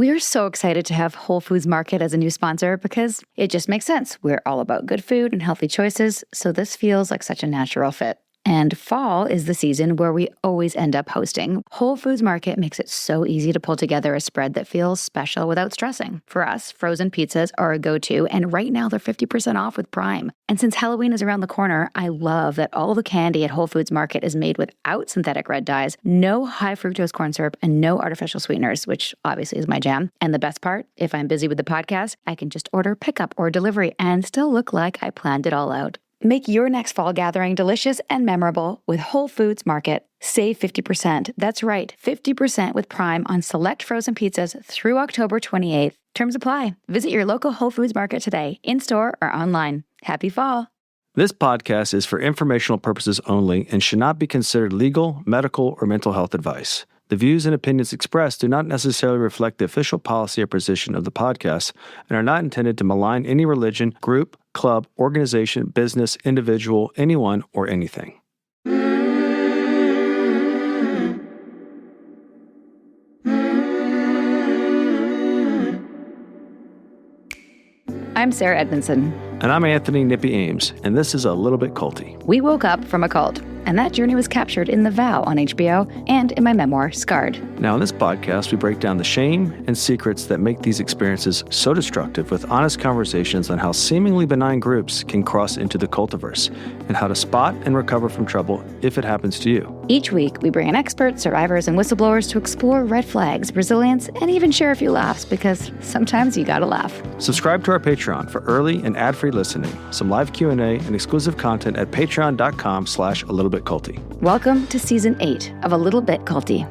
We are so excited to have Whole Foods Market as a new sponsor because it just makes sense. We're all about good food and healthy choices, so this feels like such a natural fit. And fall is the season where we always end up hosting. Whole Foods Market makes it so easy to pull together a spread that feels special without stressing. For us, frozen pizzas are a go-to, and right now they're 50% off with Prime. And since Halloween is around the corner, I love that all the candy at Whole Foods Market is made without synthetic red dyes, no high fructose corn syrup, and no artificial sweeteners, which obviously is my jam. And the best part, if I'm busy with the podcast, I can just order pickup or delivery and still look like I planned it all out. Make your next fall gathering delicious and memorable with Whole Foods Market. Save 50%. That's right, 50% with Prime on select frozen pizzas through October 28th. Terms apply. Visit your local Whole Foods Market today, in-store or online. Happy fall. This podcast is for informational purposes only and should not be considered legal, medical, or mental health advice. The views and opinions expressed do not necessarily reflect the official policy or position of the podcast and are not intended to malign any religion, group, club, organization, business, individual, anyone, or anything. I'm Sarah Edmondson. And I'm Anthony Nippy Ames, and this is A Little Bit Culty. We woke up from a cult, and that journey was captured in The Vow on HBO and in my memoir, Scarred. Now, in this podcast, we break down the shame and secrets that make these experiences so destructive with honest conversations on how seemingly benign groups can cross into the cultiverse and how to spot and recover from trouble if it happens to you. Each week, we bring in experts, survivors, and whistleblowers to explore red flags, resilience, and even share a few laughs because sometimes you gotta laugh. Subscribe to our Patreon for early and ad-free listening, some live Q&A, and exclusive content at patreon.com/alittlebitculty. Welcome to Season 8 of A Little Bit Culty.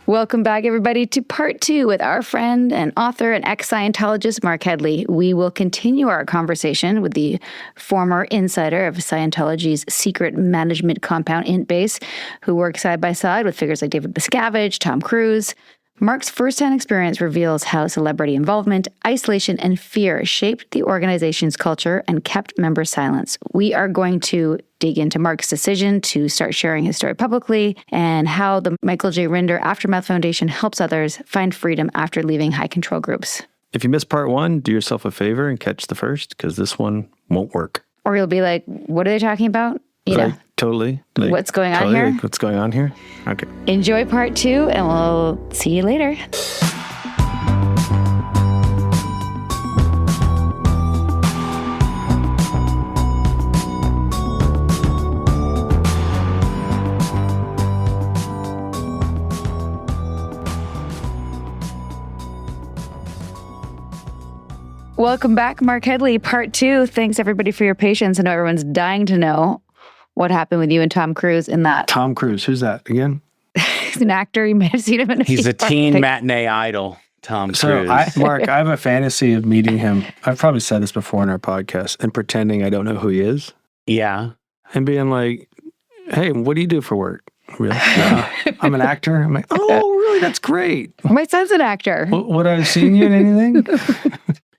Welcome back, everybody, to part 2 with our friend and author and ex-Scientologist, Marc Headley. We will continue our conversation with the former insider of Scientology's secret management compound, Int Base, who works side by side with figures like David Miscavige, Tom Cruise. Marc's firsthand experience reveals how celebrity involvement, isolation, and fear shaped the organization's culture and kept members silent. We are going to dig into Marc's decision to start sharing his story publicly and how the Michael J. Rinder Aftermath Foundation helps others find freedom after leaving high control groups. If you missed part 1, do yourself a favor and catch the first, because this one won't work. Or you'll be like, what are they talking about? You know, totally. What's going on here? What's going on here? Okay. Enjoy part 2, and we'll see you later. Welcome back, Marc Headley, part 2. Thanks, everybody, for your patience. I know everyone's dying to know what happened with you and Tom Cruise in that. Tom Cruise, who's that again? He's an actor. You may have seen him in He's a teen matinee idol, Tom Cruise. So, Mark, I have a fantasy of meeting him. I've probably said this before in our podcast, and pretending I don't know who he is. Yeah. And being like, hey, what do you do for work? Really? I'm an actor. I'm like, oh, really? That's great. My son's an actor. Would I have seen you in anything?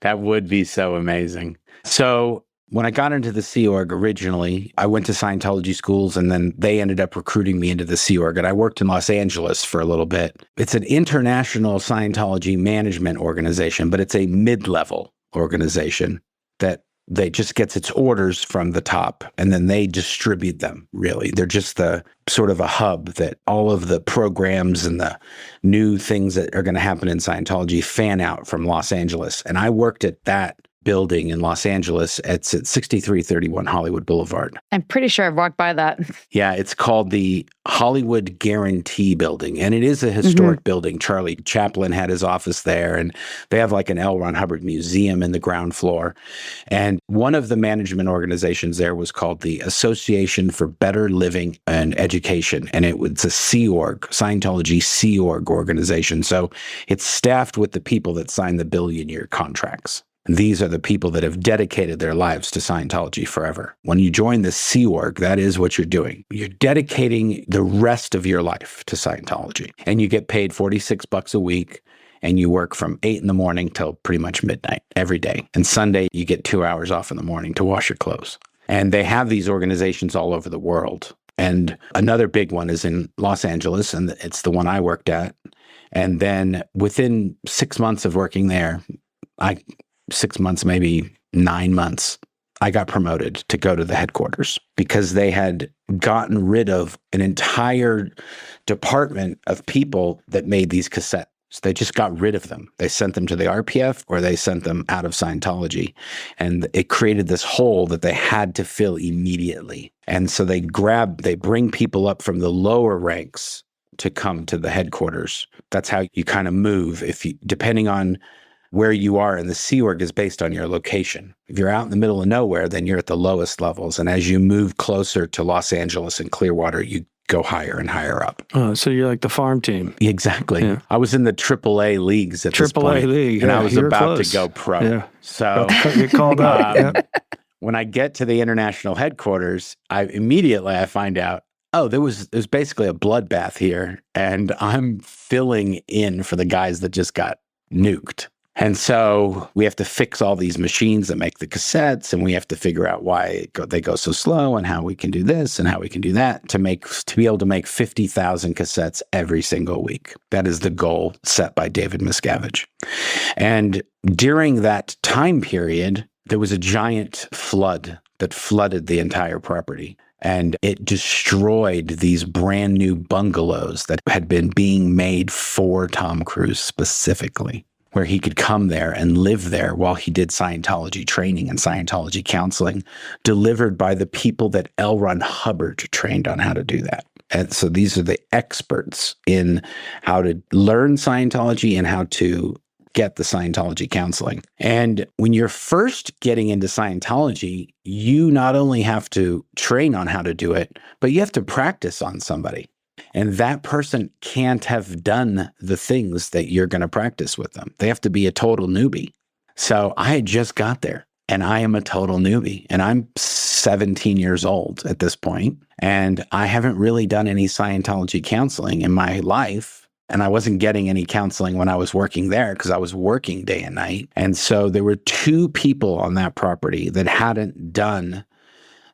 That would be so amazing. So when I got into the Sea Org originally, I went to Scientology schools, and then they ended up recruiting me into the Sea Org. And I worked in Los Angeles for a little bit. It's an international Scientology management organization, but it's a mid-level organization that they just gets its orders from the top, and then they distribute them, really. They're just the sort of a hub that all of the programs and the new things that are going to happen in Scientology fan out from Los Angeles. And I worked at that building in Los Angeles. It's at 6331 Hollywood Boulevard. I'm pretty sure I've walked by that. Yeah, it's called the Hollywood Guarantee Building, and it is a historic building. Charlie Chaplin had his office there, and they have like an L. Ron Hubbard museum in the ground floor. And one of the management organizations there was called the Association for Better Living and Education, and it's a Sea Org, Scientology Sea Org organization. So it's staffed with the people that sign the billion-year contracts. These are the people that have dedicated their lives to Scientology forever. When you join the Sea Org, that is what you're doing. You're dedicating the rest of your life to Scientology. And you get paid $46 a week, and you work from 8 in the morning till pretty much midnight every day. And Sunday, you get 2 hours off in the morning to wash your clothes. And they have these organizations all over the world. And another big one is in Los Angeles, and it's the one I worked at. And then within 6 months of working there, 6 months, maybe 9 months, I got promoted to go to the headquarters because they had gotten rid of an entire department of people that made these cassettes. They just got rid of them. They sent them to the RPF or they sent them out of Scientology. And it created this hole that they had to fill immediately. And so they bring people up from the lower ranks to come to the headquarters. That's how you kind of move. Depending on where you are in the Sea Org is based on your location. If you're out in the middle of nowhere, then you're at the lowest levels. And as you move closer to Los Angeles and Clearwater, you go higher and higher up. So you're like the farm team. Exactly. Yeah. I was in the AAA leagues at this point. AAA league. And I was about to go pro. Yeah. So get called up. When I get to the international headquarters, I find out, there's basically a bloodbath here. And I'm filling in for the guys that just got nuked. And so we have to fix all these machines that make the cassettes, and we have to figure out why they go so slow and how we can do this and how we can do that to be able to make 50,000 cassettes every single week. That is the goal set by David Miscavige. And during that time period, there was a giant flood that flooded the entire property. And it destroyed these brand new bungalows that had been being made for Tom Cruise specifically, where he could come there and live there while he did Scientology training and Scientology counseling, delivered by the people that L. Ron Hubbard trained on how to do that. And so these are the experts in how to learn Scientology and how to get the Scientology counseling. And when you're first getting into Scientology, you not only have to train on how to do it, but you have to practice on somebody. And that person can't have done the things that you're going to practice with them. They have to be a total newbie. So I had just got there, and I am a total newbie. And I'm 17 years old at this point, and I haven't really done any Scientology counseling in my life. And I wasn't getting any counseling when I was working there because I was working day and night. And so there were 2 people on that property that hadn't done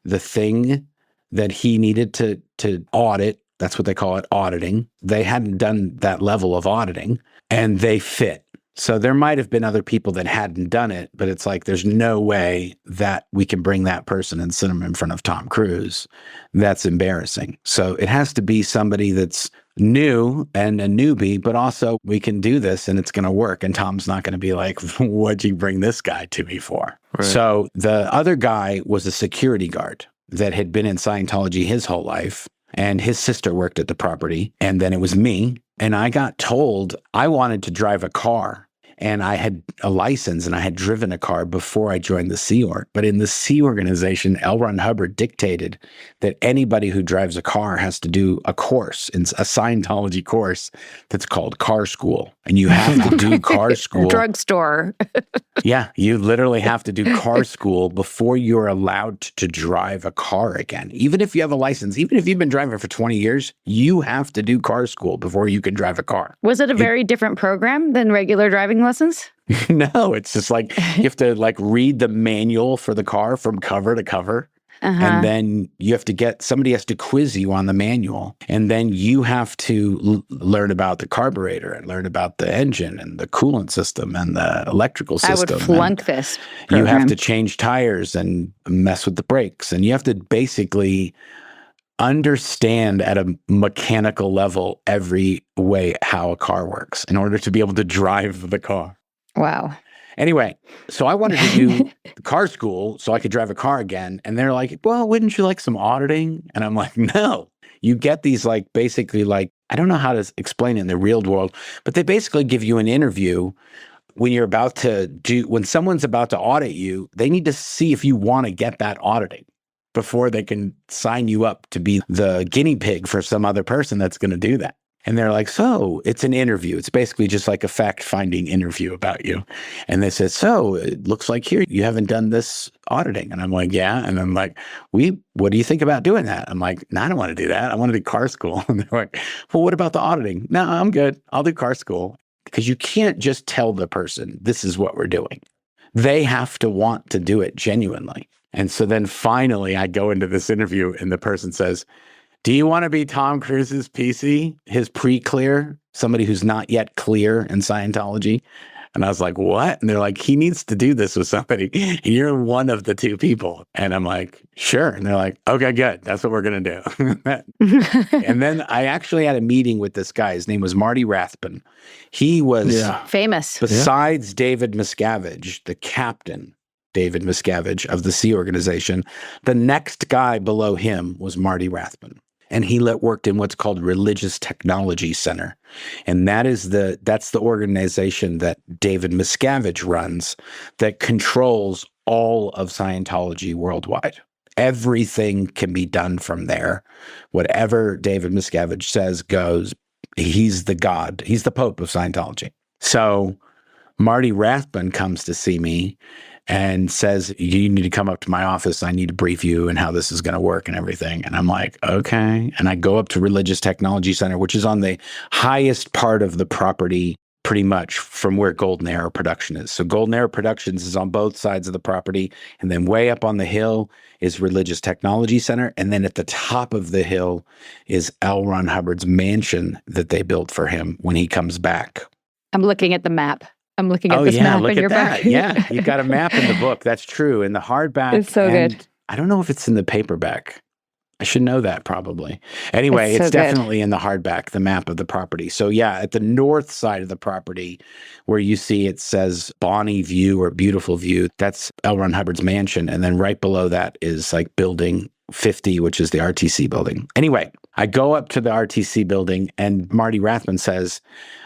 the thing that he needed to audit. That's what they call it, auditing. They hadn't done that level of auditing, and they fit. So there might have been other people that hadn't done it, but it's like there's no way that we can bring that person and sit them in front of Tom Cruise. That's embarrassing. So it has to be somebody that's new and a newbie, but also we can do this and it's going to work. And Tom's not going to be like, what'd you bring this guy to me for? Right. So the other guy was a security guard that had been in Scientology his whole life. And his sister worked at the property. And then it was me. And I got told I wanted to drive a car. And I had a license and I had driven a car before I joined the Sea Org. But in the Sea Organization, L. Ron Hubbard dictated that anybody who drives a car has to do a course, a Scientology course that's called car school. And you have to do car school. Drugstore. Yeah, you literally have to do car school before you're allowed to drive a car again. Even if you have a license, even if you've been driving for 20 years, you have to do car school before you can drive a car. Was it a very different program than regular driving lessons? No, it's just like you have to read the manual for the car from cover to cover. And then you have to somebody has to quiz you on the manual. And then you have to learn about the carburetor and learn about the engine and the coolant system and the electrical system. I would flunk this program. You have to change tires and mess with the brakes. And you have to basically understand at a mechanical level every way how a car works in order to be able to drive the car. Wow. Anyway, so I wanted to do car school so I could drive a car again. And they're like, well, wouldn't you like some auditing? And I'm like, no. You get these basically I don't know how to explain it in the real world, but they basically give you an interview when someone's about to audit you. They need to see if you want to get that auditing before they can sign you up to be the guinea pig for some other person that's going to do that. And they're like, so it's an interview. It's basically just like a fact-finding interview about you. And they said, so it looks like here you haven't done this auditing. And I'm like, yeah. And I'm like, what do you think about doing that? I'm like, no, I don't want to do that. I want to do car school. And they're like, well, what about the auditing? No, I'm good. I'll do car school. Because you can't just tell the person, this is what we're doing. They have to want to do it genuinely. And so then finally I go into this interview and the person says, do you want to be Tom Cruise's PC, his pre-clear, somebody who's not yet clear in Scientology? And I was like, what? And they're like, he needs to do this with somebody. And you're one of the two people. And I'm like, sure. And they're like, okay, good. That's what we're going to do. And then I actually had a meeting with this guy. His name was Marty Rathman. He was famous. Besides David Miscavige, the captain, David Miscavige of the Sea Organization, the next guy below him was Marty Rathman. And he worked in what's called Religious Technology Center. And that's the organization that David Miscavige runs that controls all of Scientology worldwide. Everything can be done from there. Whatever David Miscavige says goes. He's the God. He's the Pope of Scientology. So Marty Rathman comes to see me and says, you need to come up to my office. I need to brief you and how this is going to work and everything. And I'm like, okay. And I go up to Religious Technology Center, which is on the highest part of the property, pretty much from where Golden Arrow Production is. So Golden Arrow Productions is on both sides of the property. And then way up on the hill is Religious Technology Center. And then at the top of the hill is L. Ron Hubbard's mansion that they built for him when he comes back. I'm looking at the map. I'm looking at this map in your book. Yeah, you've got a map in the book. That's true. In the hardback. It's so good. I don't know if it's in the paperback. I should know that probably. Anyway, it's definitely in the hardback, the map of the property. So yeah, at the north side of the property where you see it says Bonnie View or Beautiful View, that's L. Ron Hubbard's mansion. And then right below that is like building 50, which is the RTC building. Anyway, I go up to the RTC building and Marty Rathman says,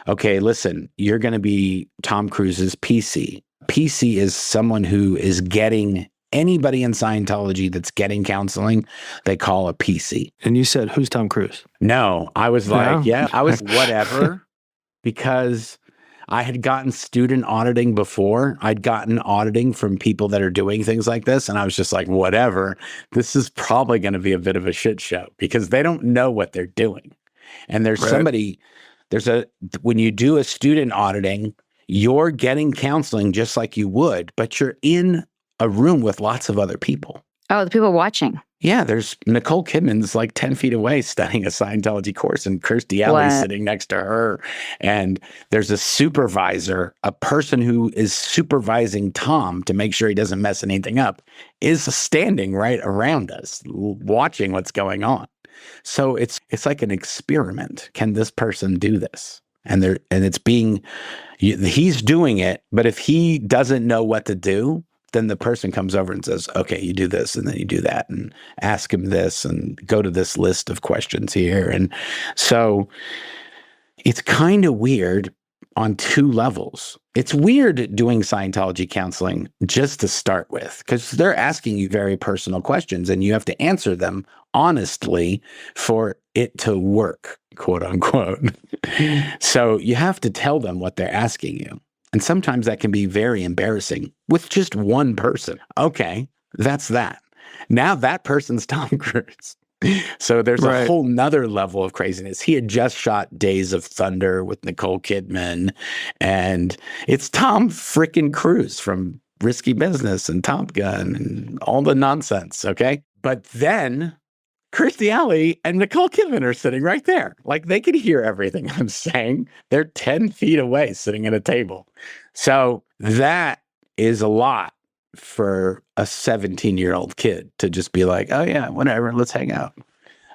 okay, listen, you're going to be Tom Cruise's PC. PC is someone who is getting anybody in Scientology that's getting counseling, they call a PC. And you said, who's Tom Cruise? No, I was like, I was whatever, because I had gotten student auditing before. I'd gotten auditing from people that are doing things like this. And I was just like, whatever, this is probably going to be a bit of a shit show because they don't know what they're doing. And there's when you do a student auditing, you're getting counseling just like you would, but you're in a room with lots of other people. Oh, the people watching. Yeah, there's Nicole Kidman's like 10 feet away studying a Scientology course and Kirstie Alley's sitting next to her. And there's a supervisor, a person who is supervising Tom to make sure he doesn't mess anything up, is standing right around us watching what's going on. So it's like an experiment. Can this person do this? And he's doing it, but if he doesn't know what to do, then the person comes over and says, okay, you do this and then you do that and ask him this and go to this list of questions here. And so it's kind of weird on two levels. It's weird doing Scientology counseling just to start with, because they're asking you very personal questions and you have to answer them honestly for it to work, quote unquote. So you have to tell them what they're asking you. And sometimes that can be very embarrassing with just one person. Okay, that's that. Now that person's Tom Cruise. So there's a whole nother level of craziness. He had just shot Days of Thunder with Nicole Kidman. And it's Tom frickin' Cruise from Risky Business and Top Gun and all the nonsense, okay? But then Kirstie Alley and Nicole Kidman are sitting right there. Like they can hear everything I'm saying. They're 10 feet away sitting at a table. So that is a lot for a 17-year-old kid to just be like, oh yeah, whatever, let's hang out.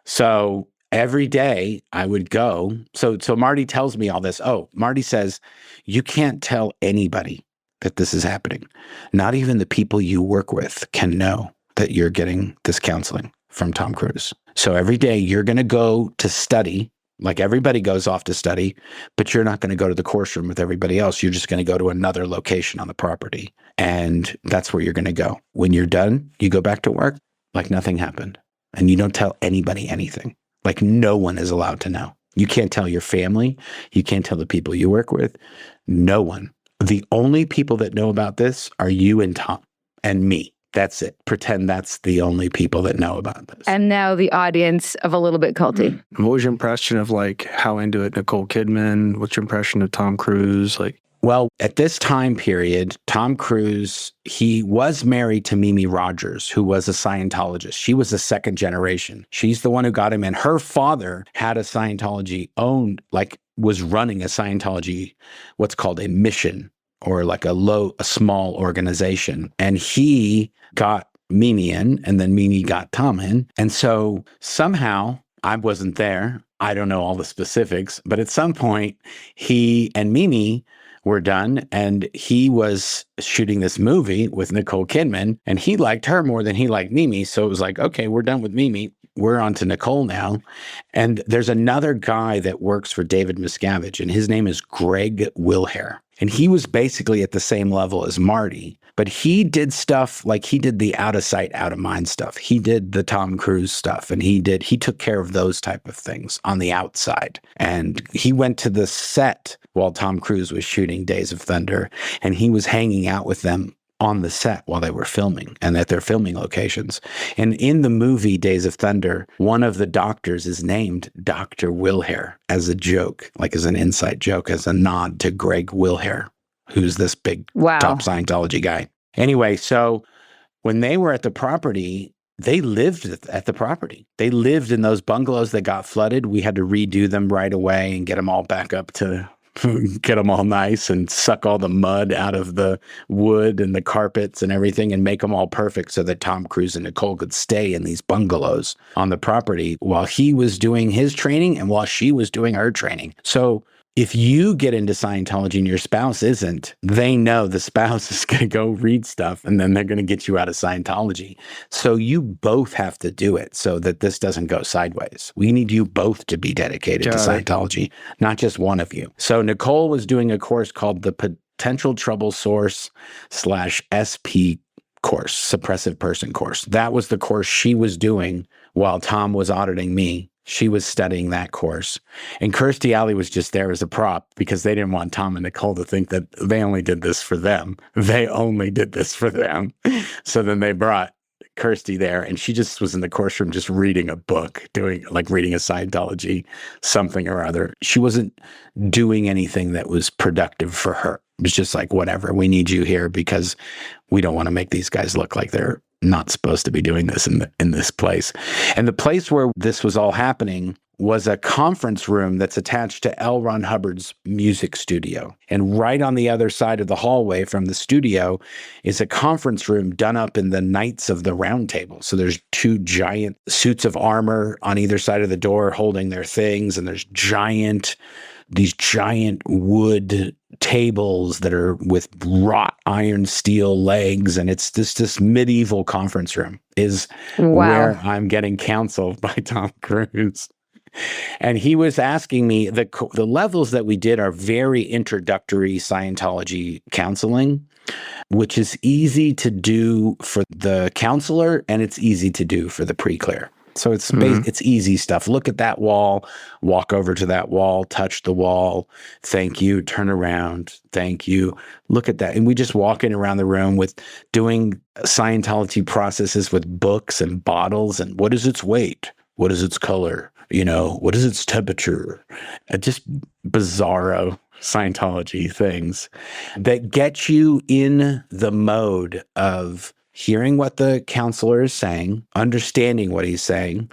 So every day I would go. So Marty tells me all this. Oh, Marty says, you can't tell anybody that this is happening. Not even the people you work with can know that you're getting this counseling from Tom Cruise. So every day you're going to go to study, like everybody goes off to study, but you're not going to go to the course room with everybody else. You're just going to go to another location on the property. And that's where you're going to go. When you're done, you go back to work like nothing happened. And you don't tell anybody anything. Like no one is allowed to know. You can't tell your family. You can't tell the people you work with. No one. The only people that know about this are you and Tom and me. That's it. Pretend that's the only people that know about this. And now the audience of A Little Bit Culty. What was your impression of like how into it Nicole Kidman? What's your impression of Tom Cruise? Like, well, at this time period, Tom Cruise, he was married to Mimi Rogers, who was a Scientologist. She was a second generation. She's the one who got him in. Her father had a Scientology owned, like was running a Scientology, what's called a mission, or like a small organization. And he got Mimi in, and then Mimi got Tom in. And so somehow, I wasn't there. I don't know all the specifics, but at some point, he and Mimi were done, and he was shooting this movie with Nicole Kidman, and he liked her more than he liked Mimi. So it was like, okay, we're done with Mimi. We're on to Nicole now. And there's another guy that works for David Miscavige, and his name is Greg Wilhare. And he was basically at the same level as Marty, but he did stuff like he did the out of sight, out of mind stuff. He did the Tom Cruise stuff, and he took care of those type of things on the outside. And he went to the set while Tom Cruise was shooting Days of Thunder, and he was hanging out with them on the set while they were filming and at their filming locations. And in the movie Days of Thunder, one of the doctors is named Dr. Wilhare as a joke, like as an inside joke, as a nod to Greg Wilhare, who's this big top Scientology guy. Anyway, so when they were at the property, they lived at the property. They lived in those bungalows that got flooded. We had to redo them right away and get them all back up to get them all nice and suck all the mud out of the wood and the carpets and everything and make them all perfect so that Tom Cruise and Nicole could stay in these bungalows on the property while he was doing his training and while she was doing her training. So if you get into Scientology and your spouse isn't, they know the spouse is going to go read stuff and then they're going to get you out of Scientology. So you both have to do it so that this doesn't go sideways. We need you both to be dedicated to Scientology, not just one of you. So Nicole was doing a course called the Potential Trouble Source /SP course, Suppressive Person course. That was the course she was doing while Tom was auditing me. She was studying that course. And Kirstie Alley was just there as a prop because they didn't want Tom and Nicole to think that they only did this for them. They only did this for them. So then they brought Kirstie there, and she just was in the course room just reading a book, reading a Scientology something or other. She wasn't doing anything that was productive for her. It was just like, whatever, we need you here because we don't want to make these guys look like they're not supposed to be doing this in this place. And the place where this was all happening was a conference room that's attached to L. Ron Hubbard's music studio. And right on the other side of the hallway from the studio is a conference room done up in the Knights of the Round Table. So there's two giant suits of armor on either side of the door holding their things, and there's these giant wood tables that are with wrought iron steel legs, and it's this medieval conference room is where I'm getting counseled by Tom Cruise. And he was asking me, the levels that we did are very introductory Scientology counseling, which is easy to do for the counselor and it's easy to do for the pre-clear. So it's easy stuff. Look at that wall, walk over to that wall, touch the wall. Thank you. Turn around. Thank you. Look at that. And we just walking around the room with doing Scientology processes with books and bottles. And what is its weight? What is its color? What is its temperature? Just bizarro Scientology things that get you in the mode of hearing what the counselor is saying, understanding what he's saying,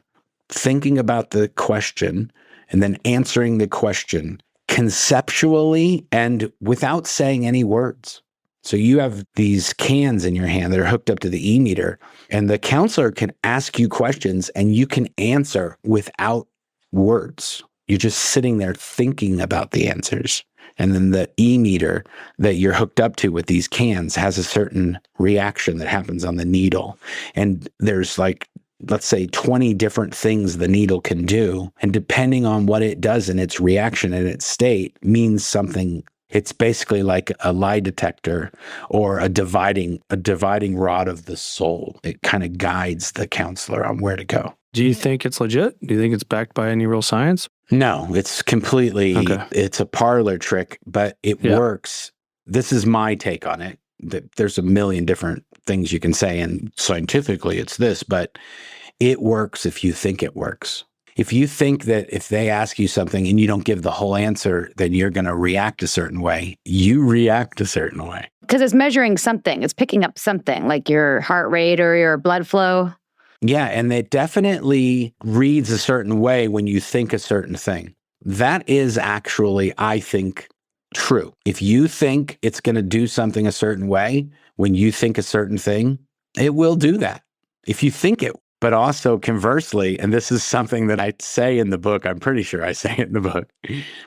thinking about the question, and then answering the question conceptually and without saying any words. So you have these cans in your hand that are hooked up to the e-meter, and the counselor can ask you questions and you can answer without words. You're just sitting there thinking about the answers. And then the e-meter that you're hooked up to with these cans has a certain reaction that happens on the needle. And there's let's say 20 different things the needle can do. And depending on what it does in its reaction and its state means something. It's basically like a lie detector or a dividing rod of the soul. It kind of guides the counselor on where to go. Do you think it's legit? Do you think it's backed by any real science? No, it's completely, it's a parlor trick, but it works. This is my take on it. There's a million different things you can say, and scientifically it's this, but it works if you think it works. If you think that if they ask you something and you don't give the whole answer, then you're going to react a certain way. You react a certain way. Because it's measuring something. It's picking up something like your heart rate or your blood flow. Yeah, and it definitely reads a certain way when you think a certain thing. That is actually, I think, true. If you think it's going to do something a certain way, when you think a certain thing, it will do that. If you think it. But also conversely, and this is something that I say in the book, I'm pretty sure I say it in the book,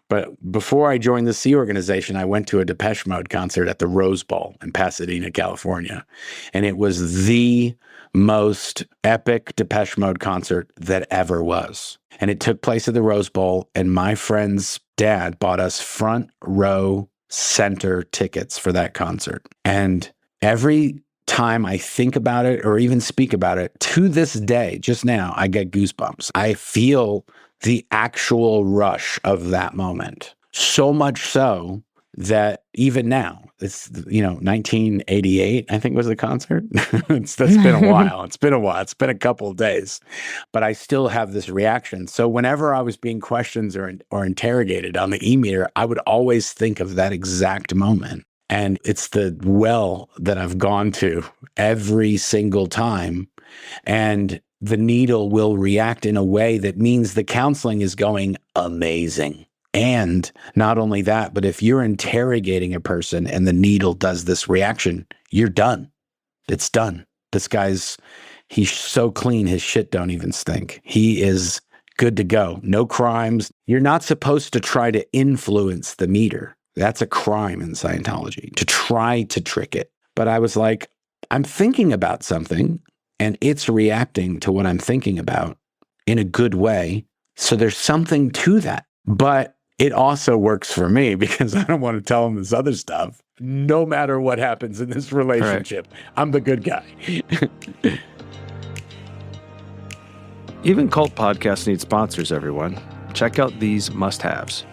but before I joined the Sea Organization, I went to a Depeche Mode concert at the Rose Bowl in Pasadena, California. And it was the most epic Depeche Mode concert that ever was. And it took place at the Rose Bowl, and my friend's dad bought us front row center tickets for that concert. And every time I think about it or even speak about it, to this day, just now, I get goosebumps. I feel the actual rush of that moment. So much so that even now, it's, 1988, I think was the concert. That's been a while. It's been a while. It's been a couple of days, but I still have this reaction. So whenever I was being questioned or interrogated on the e-meter, I would always think of that exact moment. And it's the well that I've gone to every single time. And the needle will react in a way that means the counseling is going amazing. And not only that, but if you're interrogating a person and the needle does this reaction, you're done. It's done. This he's so clean, his shit don't even stink. He is good to go. No crimes. You're not supposed to try to influence the meter. That's a crime in Scientology, to try to trick it. But I was like, I'm thinking about something and it's reacting to what I'm thinking about in a good way. So there's something to that. But it also works for me because I don't want to tell them this other stuff. No matter what happens in this relationship, I'm the good guy. Even cult podcasts need sponsors, everyone. Check out these must-haves.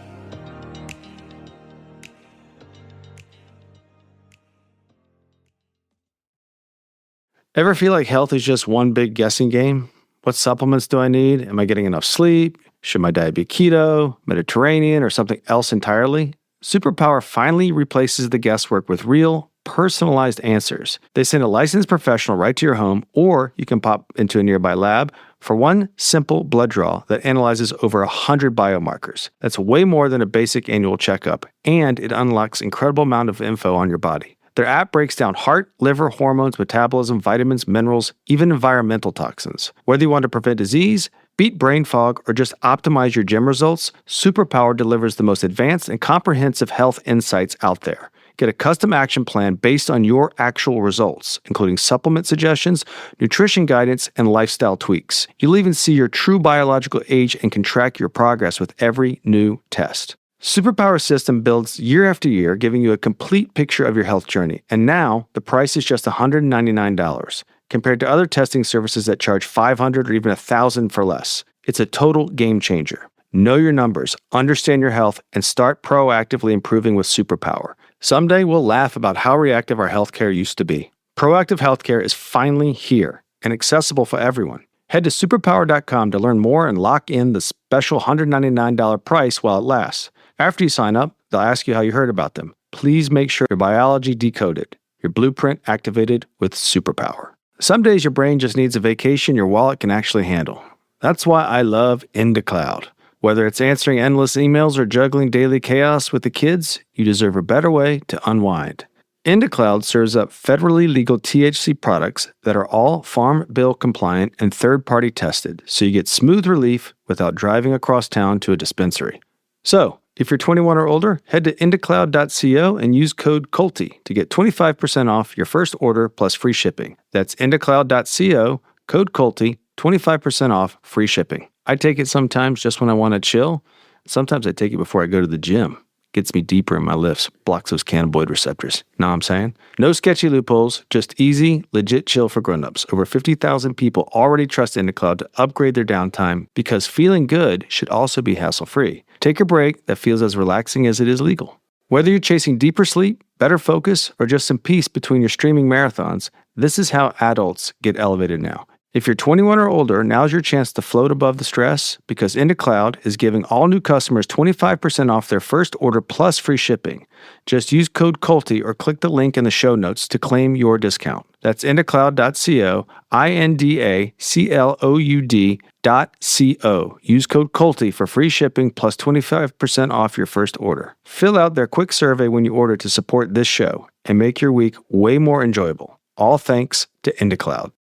Ever feel like health is just one big guessing game? What supplements do I need? Am I getting enough sleep? Should my diet be keto, Mediterranean, or something else entirely? Superpower finally replaces the guesswork with real, personalized answers. They send a licensed professional right to your home, or you can pop into a nearby lab for one simple blood draw that analyzes over 100 biomarkers. That's way more than a basic annual checkup, and it unlocks incredible amount of info on your body. Their app breaks down heart, liver, hormones, metabolism, vitamins, minerals, even environmental toxins. Whether you want to prevent disease, beat brain fog, or just optimize your gym results, Superpower delivers the most advanced and comprehensive health insights out there. Get a custom action plan based on your actual results, including supplement suggestions, nutrition guidance, and lifestyle tweaks. You'll even see your true biological age and can track your progress with every new test. Superpower system builds year after year, giving you a complete picture of your health journey. And now, the price is just $199, compared to other testing services that charge $500 or even $1,000 for less. It's a total game changer. Know your numbers, understand your health, and start proactively improving with Superpower. Someday, we'll laugh about how reactive our healthcare used to be. Proactive healthcare is finally here and accessible for everyone. Head to superpower.com to learn more and lock in the special $199 price while it lasts. After you sign up, they'll ask you how you heard about them. Please make sure your biology decoded, your blueprint activated with Superpower. Some days your brain just needs a vacation your wallet can actually handle. That's why I love IntoCloud. Whether it's answering endless emails or juggling daily chaos with the kids, you deserve a better way to unwind. IntoCloud serves up federally legal THC products that are all Farm Bill compliant and third-party tested, so you get smooth relief without driving across town to a dispensary. So, if you're 21 or older, head to indocloud.co and use code CULTY to get 25% off your first order plus free shipping. That's indocloud.co, code CULTY, 25% off free shipping. I take it sometimes just when I want to chill. Sometimes I take it before I go to the gym. gets me deeper in my lifts, blocks those cannabinoid receptors. Know what I'm saying? No sketchy loopholes, just easy, legit chill for grown-ups. Over 50,000 people already trust Indicloud to upgrade their downtime because feeling good should also be hassle-free. Take a break that feels as relaxing as it is legal. Whether you're chasing deeper sleep, better focus, or just some peace between your streaming marathons, this is how adults get elevated now. If you're 21 or older, now's your chance to float above the stress because Indicloud is giving all new customers 25% off their first order plus free shipping. Just use code CULTY or click the link in the show notes to claim your discount. That's indicloud.co, indacloud.co. Use code CULTY for free shipping plus 25% off your first order. Fill out their quick survey when you order to support this show and make your week way more enjoyable. All thanks to Indicloud.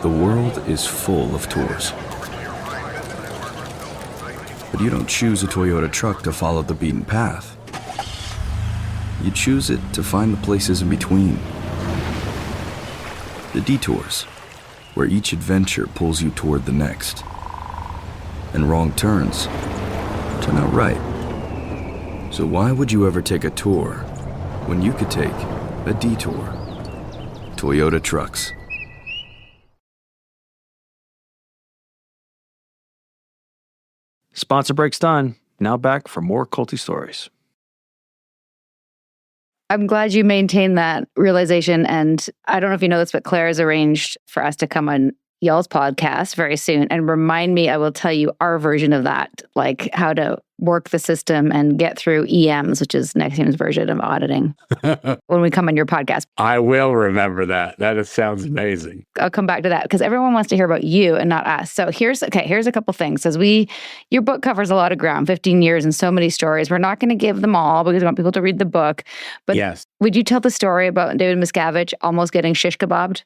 The world is full of tours. But you don't choose a Toyota truck to follow the beaten path. You choose it to find the places in between. The detours, where each adventure pulls you toward the next. And wrong turns turn out right. So why would you ever take a tour when you could take a detour? Toyota Trucks. Sponsor break's done. Now back for more culty stories. I'm glad you maintained that realization. And I don't know if you know this, but Claire has arranged for us to come on y'all's podcast very soon and remind me, I will tell you our version of that, like how to work the system and get through EMs, which is Nexium's version of auditing, when we come on your podcast. I will remember that. That sounds amazing. I'll come back to that because everyone wants to hear about you and not us. So here's a couple things. As your book covers a lot of ground, 15 years and so many stories. We're not going to give them all because we want people to read the book. But yes. Would you tell the story about David Miscavige almost getting shish kebabbed?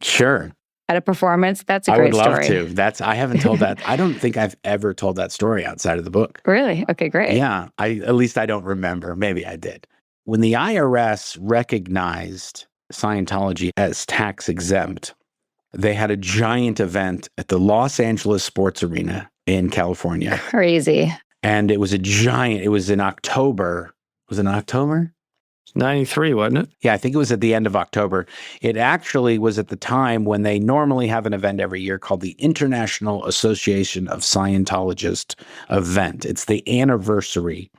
Sure. At a performance? That's a great story. I would love to. I haven't told that. I don't think I've ever told that story outside of the book. Really? Okay, great. Yeah. At least I don't remember. Maybe I did. When the IRS recognized Scientology as tax exempt, they had a giant event at the Los Angeles Sports Arena in California. Crazy. And it was it was in October. Was it in October? 93, wasn't it? Yeah, I think it was at the end of October. It actually was at the time when they normally have an event every year called the International Association of Scientologists event. It's the anniversary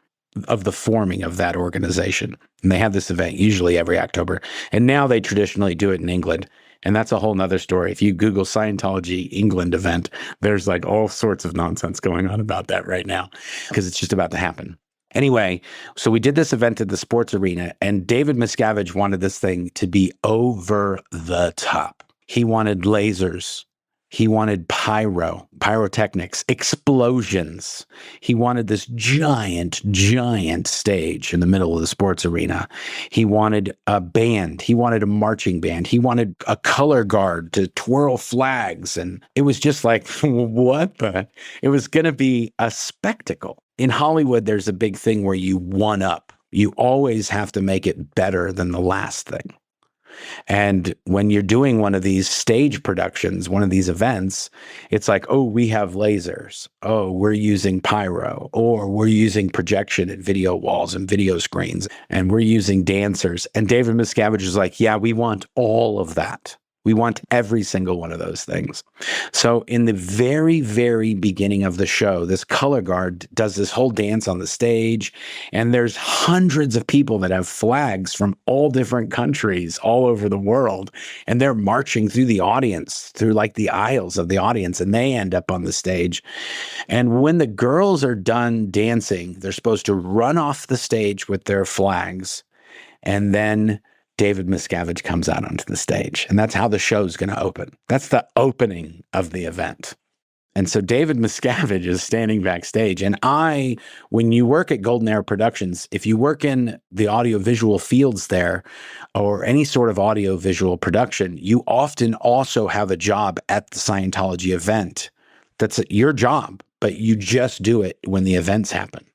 of the forming of that organization. And they have this event usually every October. And now they traditionally do it in England. And that's a whole nother story. If you Google Scientology England event, there's like all sorts of nonsense going on about that right now because it's just about to happen. Anyway, so we did this event at the sports arena, and David Miscavige wanted this thing to be over the top. He wanted lasers. He wanted pyrotechnics, explosions. He wanted this giant stage in the middle of the sports arena. He wanted a band. He wanted a marching band. He wanted a color guard to twirl flags. And it was just like, what the? It was going to be a spectacle. In Hollywood, there's a big thing where you one up. You always have to make it better than the last thing. And when you're doing one of these stage productions, one of these events, it's like, oh, we have lasers. Oh, we're using pyro, or we're using projection at video walls and video screens, and we're using dancers. And David Miscavige is like, yeah, we want all of that. We want every single one of those things. So in the very, very beginning of the show, this color guard does this whole dance on the stage, and there's hundreds of people that have flags from all different countries all over the world, and they're marching through the audience, through like the aisles of the audience, and they end up on the stage. And when the girls are done dancing, they're supposed to run off the stage with their flags, and then David Miscavige comes out onto the stage, and that's how the show's going to open. That's the opening of the event. And so David Miscavige is standing backstage. And when you work at Golden Era Productions, if you work in the audiovisual fields there or any sort of audiovisual production, you often also have a job at the Scientology event. That's your job, but you just do it when the events happen.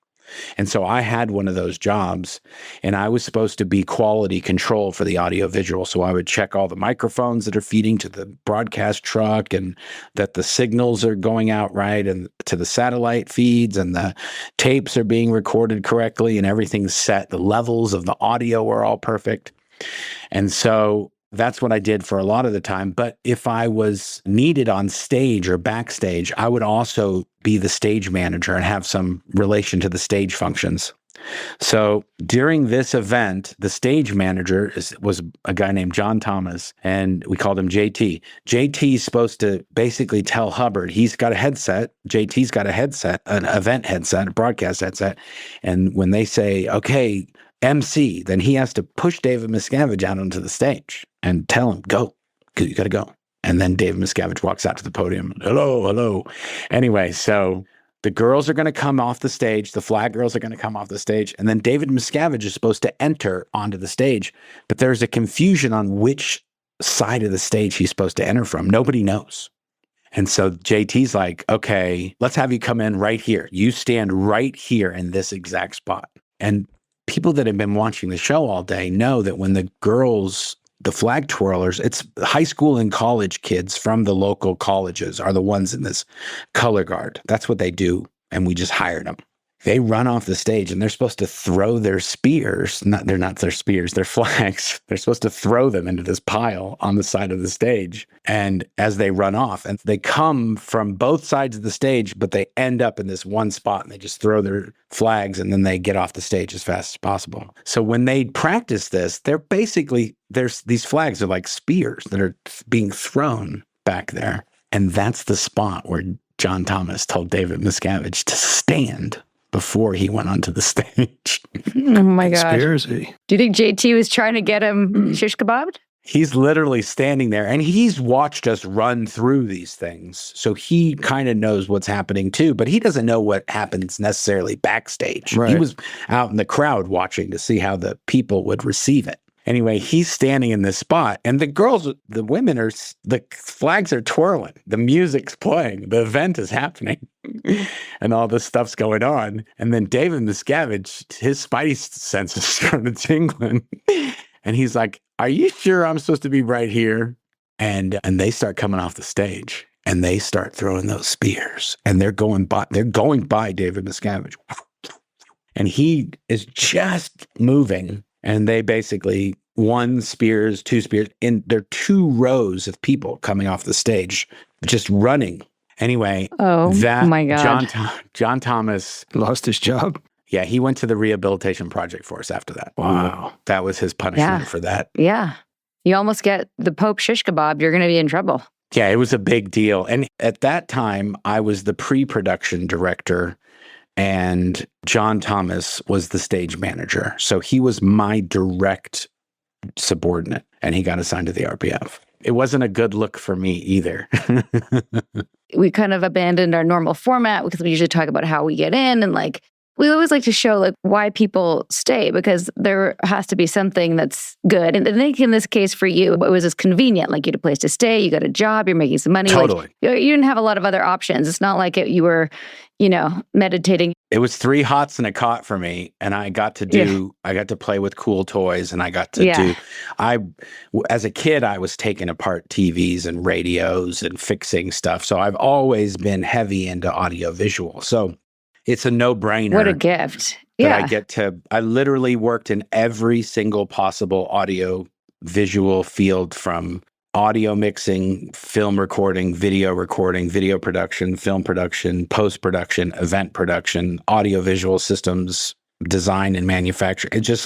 And so I had one of those jobs, and I was supposed to be quality control for the audio visual. So I would check all the microphones that are feeding to the broadcast truck and that the signals are going out right and to the satellite feeds and the tapes are being recorded correctly and everything's set. The levels of the audio are all perfect. And so that's what I did for a lot of the time. But if I was needed on stage or backstage, I would also be the stage manager and have some relation to the stage functions. So during this event, the stage manager was a guy named John Thomas, and we called him JT. JT is supposed to basically tell Hubbard, he's got a headset, JT's got a headset, an event headset, a broadcast headset. And when they say, okay, MC, then he has to push David Miscavige out onto the stage and tell him, go, you got to go. And then David Miscavige walks out to the podium. Hello, hello. Anyway, so the girls are going to come off the stage. The flag girls are going to come off the stage. And then David Miscavige is supposed to enter onto the stage. But there's a confusion on which side of the stage he's supposed to enter from. Nobody knows. And so JT's like, okay, let's have you come in right here. You stand right here in this exact spot. And people that have been watching the show all day know that when the girls, the flag twirlers, it's high school and college kids from the local colleges are the ones in this color guard. That's what they do. And we just hired them. They run off the stage and they're supposed to throw their spears. They're not their spears, they're flags. They're supposed to throw them into this pile on the side of the stage. And as they run off, and they come from both sides of the stage, but they end up in this one spot and they just throw their flags and then they get off the stage as fast as possible. So when they practice this, there's these flags are like spears that are being thrown back there. And that's the spot where John Thomas told David Miscavige to stand before he went onto the stage. Oh my God. Conspiracy. Do you think JT was trying to get him shish kebabbed? He's literally standing there and he's watched us run through these things. So he kind of knows what's happening too, but he doesn't know what happens necessarily backstage. Right. He was out in the crowd watching to see how the people would receive it. Anyway, he's standing in this spot and the girls, the women the flags are twirling. The music's playing. The event is happening and all this stuff's going on. And then David Miscavige, his spidey senses started tingling. And he's like, are you sure I'm supposed to be right here? And they start coming off the stage and they start throwing those spears and they're going by David Miscavige. And he is just moving. And they basically, 1 spears, 2 spears, and there are 2 rows of people coming off the stage, just running. Anyway, my God. John Thomas Lost his job. Yeah, he went to the rehabilitation project for us after that. Wow. That was his punishment for that. Yeah. You almost get the Pope shish kebab, you're going to be in trouble. Yeah, it was a big deal. And at that time, I was the pre-production director and John Thomas was the stage manager. So he was my direct subordinate and he got assigned to the RPF. It wasn't a good look for me either. We kind of abandoned our normal format because we usually talk about how we get in and we always like to show why people stay because there has to be something that's good. And I think in this case for you, it was just convenient. You had a place to stay, you got a job, you're making some money. Totally. You didn't have a lot of other options. It's not like you were, meditating. It was 3 hots and a cot for me. And I got to I got to play with cool toys and I got to as a kid, I was taking apart TVs and radios and fixing stuff. So I've always been heavy into audio visual. So it's a no-brainer. What a gift. I literally worked in every single possible audio visual field from audio mixing, film recording, video production, film production, post-production, event production, audio visual systems, design and manufacture. It's just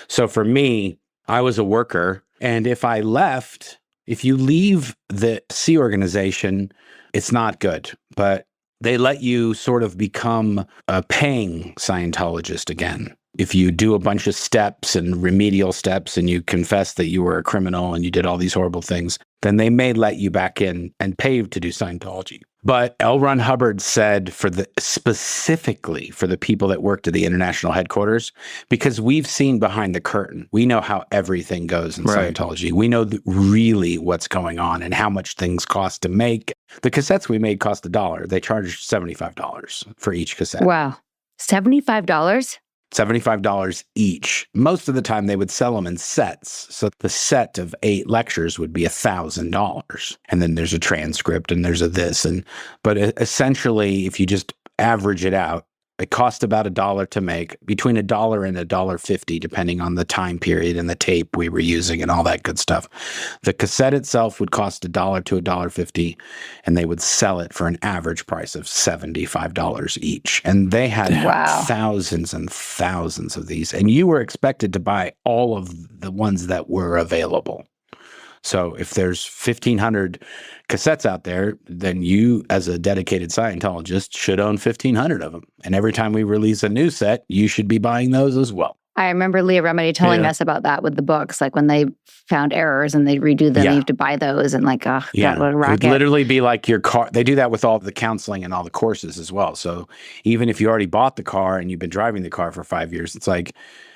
so for me, I was a worker. And if you leave the C organization, it's not good. But they let you sort of become a paying Scientologist again. If you do a bunch of steps and remedial steps and you confess that you were a criminal and you did all these horrible things, then they may let you back in and pay to do Scientology. But L. Ron Hubbard said specifically for the people that worked at the international headquarters, because we've seen behind the curtain, we know how everything goes in Scientology. We know really what's going on and how much things cost to make. The cassettes we made cost $1. They charged $75 for each cassette. Wow. $75? $75 each. Most of the time they would sell them in sets. So the set of 8 lectures would be $1,000. And then there's a transcript and there's a this. But essentially, if you just average it out, it cost about $1 to make, between $1 and $1.50, depending on the time period and the tape we were using and all that good stuff. The cassette itself would cost $1 to $1.50, and they would sell it for an average price of $75 each. And they had thousands and thousands of these, and you were expected to buy all of the ones that were available. So if there's 1,500 cassettes out there, then you, as a dedicated Scientologist, should own 1,500 of them. And every time we release a new set, you should be buying those as well. I remember Leah Remedy telling us about that with the books, like when they found errors and they redo them, you have to buy those and like, God, what a racket. It would literally be like your car. They do that with all the counseling and all the courses as well. So even if you already bought the car and you've been driving the car for 5 years, it's like,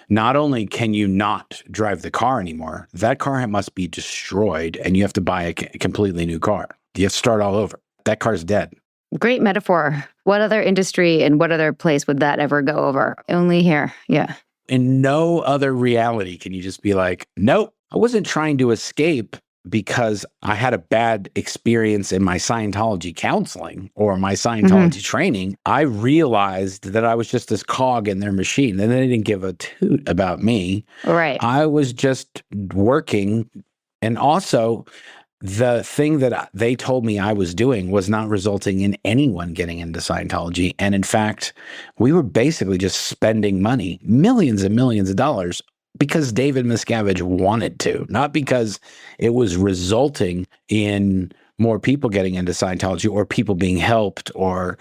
not only can you not drive the car anymore, that car must be destroyed and you have to buy a completely new car. You have to start all over. That car's dead. Great metaphor. What other industry and what other place would that ever go over? Only here. Yeah. In no other reality can you just be like, nope, I wasn't trying to escape because I had a bad experience in my Scientology counseling or my Scientology training. I realized that I was just this cog in their machine, and they didn't give a toot about me. Right. I was just working. And also, the thing that they told me I was doing was not resulting in anyone getting into Scientology. And in fact, we were basically just spending money, millions and millions of dollars, because David Miscavige wanted to, not because it was resulting in more people getting into Scientology or people being helped or,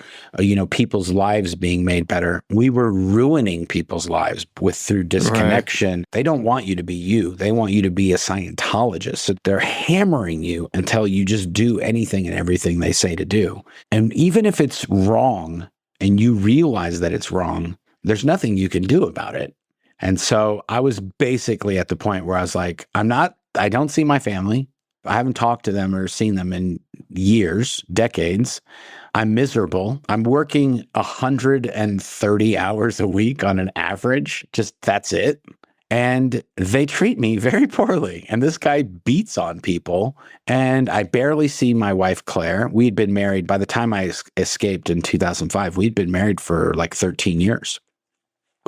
people's lives being made better. We were ruining people's lives through disconnection. Right. They don't want you to be you. They want you to be a Scientologist. So they're hammering you until you just do anything and everything they say to do. And even if it's wrong and you realize that it's wrong, there's nothing you can do about it. And so I was basically at the point where I was like, I don't see my family. I haven't talked to them or seen them in years, decades. I'm miserable. I'm working 130 hours a week on an average. Just that's it. And they treat me very poorly. And this guy beats on people. And I barely see my wife, Claire. We'd been married by the time I escaped in 2005. We'd been married for like 13 years.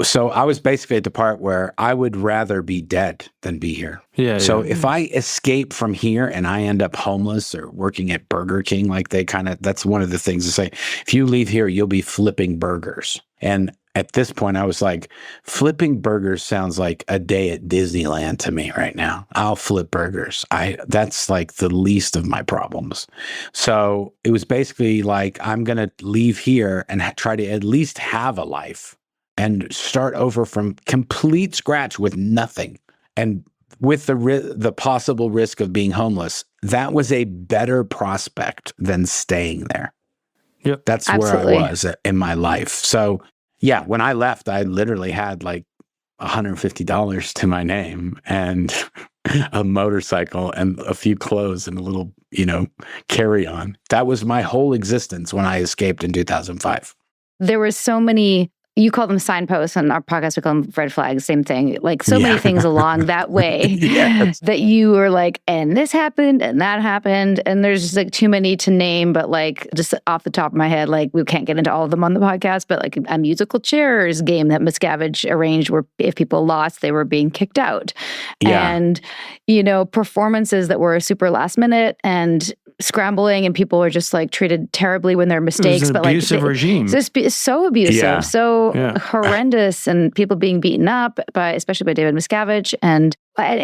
So I was basically at the part where I would rather be dead than be here. So if I escape from here and I end up homeless or working at Burger King, like that's one of the things to say, if you leave here, you'll be flipping burgers. And at this point, I was like, flipping burgers sounds like a day at Disneyland to me right now. I'll flip burgers. That's like the least of my problems. So it was basically like, I'm going to leave here and try to at least have a life and start over from complete scratch with nothing. And with the possible risk of being homeless, that was a better prospect than staying there. Yep. That's Absolutely. where I was in my life. So yeah, when I left, I literally had like $150 to my name and a motorcycle and a few clothes and a little, carry-on. That was my whole existence when I escaped in 2005. There were so many, you call them signposts, on our podcast we call them red flags, same thing. Like so many things along that way that you were like, and this happened and that happened. And there's just like too many to name, but like just off the top of my head, like we can't get into all of them on the podcast, but like a musical chairs game that Miscavige arranged where if people lost, they were being kicked out. And, performances that were super last minute and scrambling and people were just like treated terribly when there are mistakes. It was an abusive regime. It's so abusive, horrendous, and people being beaten up especially by David Miscavige, and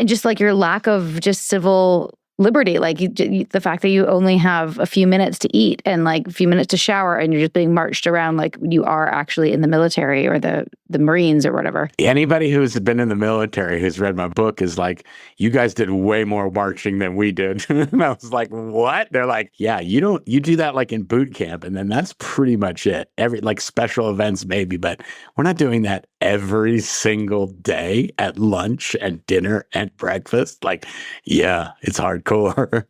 just like your lack of just civil liberty, like the fact that you only have a few minutes to eat and like a few minutes to shower, and you're just being marched around like you are actually in the military or the Marines or whatever. Anybody who's been in the military who's read my book is like, you guys did way more marching than we did. And I was like, what? They're like, yeah, you do that like in boot camp, and then that's pretty much it. Like special events maybe, but we're not doing that every single day at lunch and dinner and breakfast. Like, yeah, it's hardcore.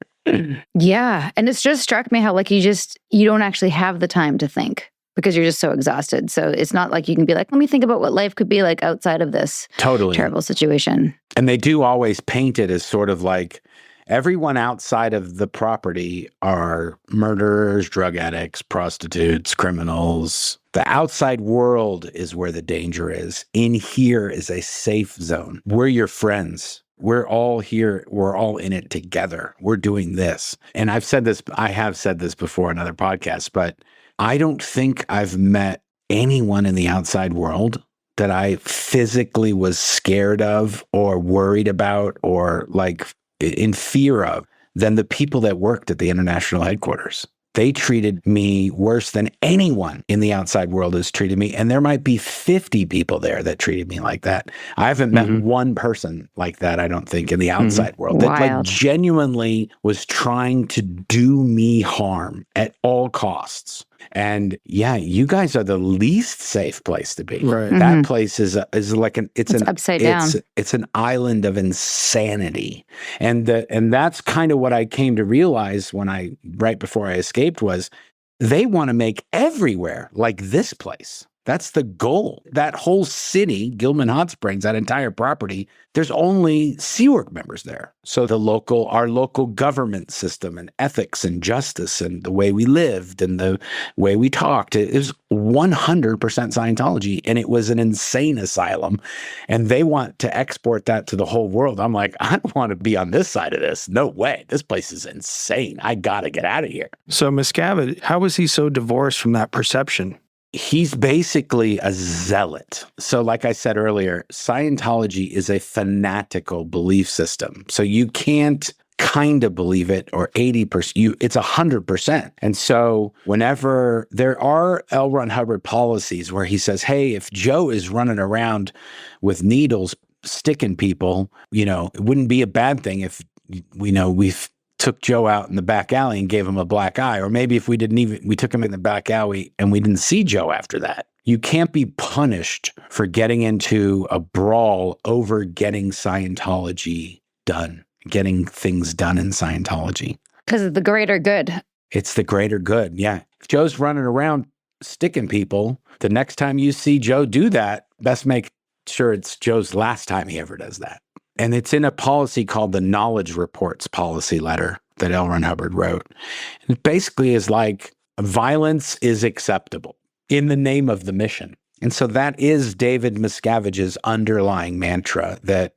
Yeah. And it's just struck me how like you don't actually have the time to think because you're just so exhausted. So it's not like you can be like, let me think about what life could be like outside of this terrible situation. And they do always paint it as sort of like everyone outside of the property are murderers, drug addicts, prostitutes, criminals. The outside world is where the danger is. In here is a safe zone. We're your friends. We're all here. We're all in it together. We're doing this. And I have said this before in other podcasts, but I don't think I've met anyone in the outside world that I physically was scared of or worried about or like in fear of than the people that worked at the international headquarters. They treated me worse than anyone in the outside world has treated me. And there might be 50 people there that treated me like that. I haven't met one person like that, I don't think, in the outside world that like genuinely was trying to do me harm at all costs. And yeah, you guys are the least safe place to be. Right. That place is like it's an upside down. It's an island of insanity. And that's kind of what I came to realize right before I escaped was they want to make everywhere like this place. That's the goal. That whole city, Gilman Hot Springs, that entire property, there's only Sea Org members there. So our local government system and ethics and justice and the way we lived and the way we talked, it was 100% Scientology, and it was an insane asylum. And they want to export that to the whole world. I'm like, I don't want to be on this side of this. No way. This place is insane. I got to get out of here. So Miscavige, how was he so divorced from that perception? He's basically a zealot. So like I said earlier, Scientology is a fanatical belief system. So you can't kind of believe it or 80%, it's 100%. And so whenever there are L. Ron Hubbard policies where he says, hey, if Joe is running around with needles sticking people, it wouldn't be a bad thing if, we've took Joe out in the back alley and gave him a black eye. Or maybe if we took him in the back alley and we didn't see Joe after that. You can't be punished for getting into a brawl over getting Scientology done, getting things done in Scientology. Because of the greater good. It's the greater good, yeah. If Joe's running around sticking people, the next time you see Joe do that, best make sure it's Joe's last time he ever does that. And it's in a policy called the Knowledge Reports Policy Letter that L. Ron Hubbard wrote. It basically is like violence is acceptable in the name of the mission. And so that is David Miscavige's underlying mantra, that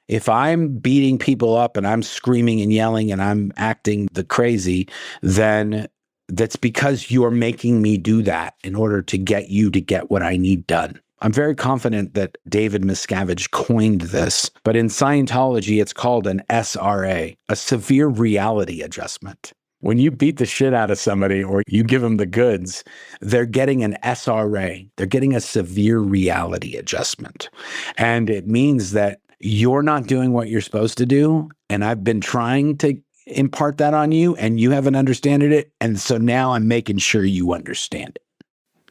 if I'm beating people up and I'm screaming and yelling and I'm acting the crazy, then that's because you're making me do that in order to get you to get what I need done. I'm very confident that David Miscavige coined this, but in Scientology, it's called an SRA, a severe reality adjustment. When you beat the shit out of somebody or you give them the goods, they're getting an SRA. They're getting a severe reality adjustment. And it means that you're not doing what you're supposed to do. And I've been trying to impart that on you and you haven't understood it. And so now I'm making sure you understand it.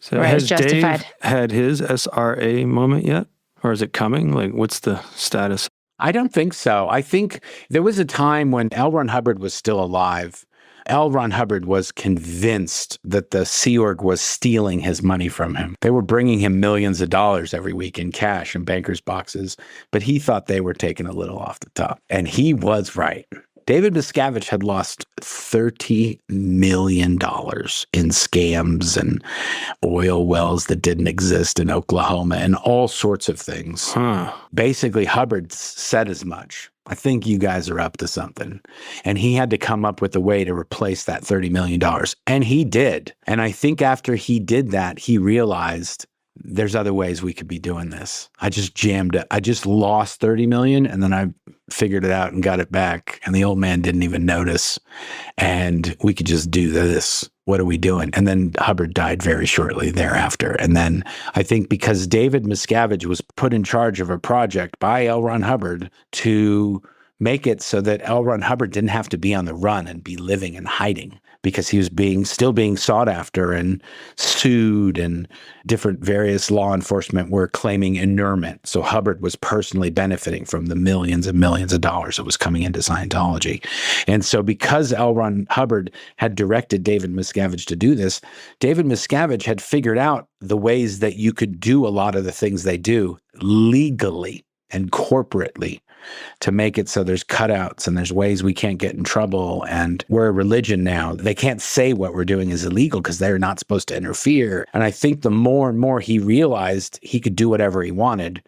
So has Dave had his SRA moment yet? Or is it coming? Like, what's the status? I don't think so. I think there was a time when L. Ron Hubbard was still alive. L. Ron Hubbard was convinced that the Sea Org was stealing his money from him. They were bringing him millions of dollars every week in cash in bankers' boxes, but he thought they were taking a little off the top. And he was right. David Miscavige had lost $30 million in scams and oil wells that didn't exist in Oklahoma and all sorts of things. Basically, Hubbard said as much. I think you guys are up to something. And he had to come up with a way to replace that $30 million. And he did. And I think after he did that, he realized there's other ways we could be doing this. I just jammed it. I just lost 30 million and then I figured it out and got it back. And the old man didn't even notice. And we could just do this. What are we doing? And then Hubbard died very shortly thereafter. And then I think because David Miscavige was put in charge of a project by L. Ron Hubbard to make it so that L. Ron Hubbard didn't have to be on the run and be living and hiding, because he was still being sought after and sued, and different various law enforcement were claiming inurement. So Hubbard was personally benefiting from the millions and millions of dollars that was coming into Scientology. And so because L. Ron Hubbard had directed David Miscavige to do this, David Miscavige had figured out the ways that you could do a lot of the things they do legally and corporately, to make it so there's cutouts and there's ways we can't get in trouble. And we're a religion now. They can't say what we're doing is illegal because they're not supposed to interfere. And I think the more and more he realized he could do whatever he wanted,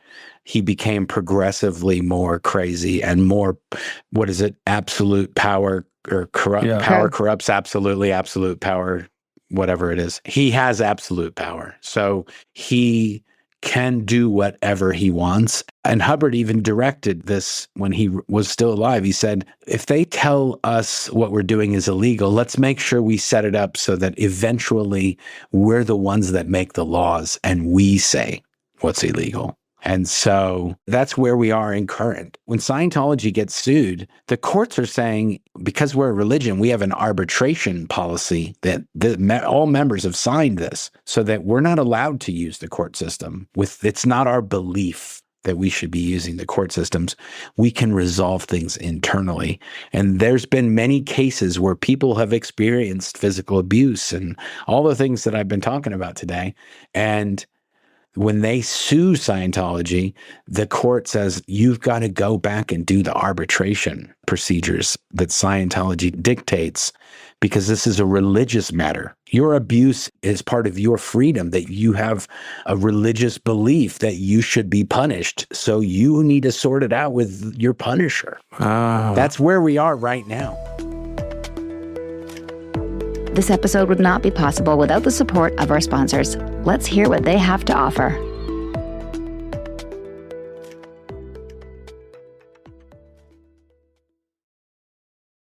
he became progressively more crazy and more, absolute power or corrupt. Yeah. Power corrupts absolutely, absolute power, whatever it is. He has absolute power. So he can do whatever he wants. And Hubbard even directed this when he was still alive. He said, if they tell us what we're doing is illegal, let's make sure we set it up so that eventually we're the ones that make the laws and we say what's illegal. And so that's where we are in current. When Scientology gets sued, the courts are saying, because we're a religion, we have an arbitration policy that all members have signed this, so that we're not allowed to use the court system. It's not our belief that we should be using the court systems. We can resolve things internally. And there's been many cases where people have experienced physical abuse and all the things that I've been talking about today. And when they sue Scientology, the court says, you've got to go back and do the arbitration procedures that Scientology dictates, because this is a religious matter. Your abuse is part of your freedom, that you have a religious belief that you should be punished. So you need to sort it out with your punisher. That's where we are right now. This episode would not be possible without the support of our sponsors. Let's hear what they have to offer.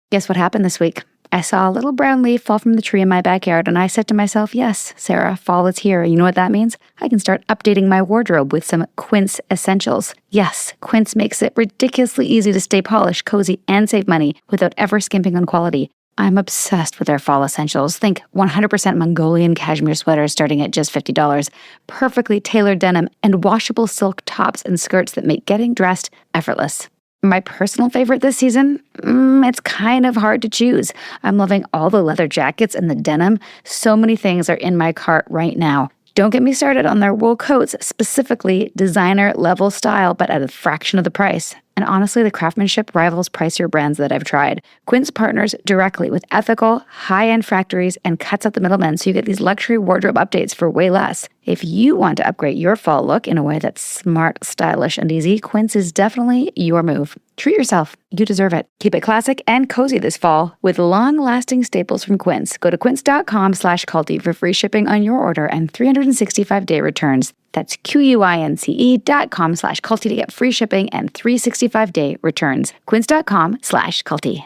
Guess what happened this week? I saw a little brown leaf fall from the tree in my backyard, and I said to myself, yes, Sarah, fall is here. You know what that means? I can start updating my wardrobe with some Quince essentials. Yes, Quince makes it ridiculously easy to stay polished, cozy, and save money without ever skimping on quality. I'm obsessed with their fall essentials. Think 100% Mongolian cashmere sweaters starting at just $50, perfectly tailored denim, and washable silk tops and skirts that make getting dressed effortless. My personal favorite this season? It's kind of hard to choose. I'm loving all the leather jackets and the denim. So many things are in my cart right now. Don't get me started on their wool coats, specifically designer level style, but at a fraction of the price. And honestly, the craftsmanship rivals pricier brands that I've tried. Quince partners directly with ethical, high-end factories and cuts out the middlemen, so you get these luxury wardrobe updates for way less. If you want to upgrade your fall look in a way that's smart, stylish, and easy, Quince is definitely your move. Treat yourself. You deserve it. Keep it classic and cozy this fall with long-lasting staples from Quince. Go to quince.com/culty for free shipping on your order and 365-day returns. That's QUINCE.com/culty to get free shipping and 365-day returns. Quince.com/culty.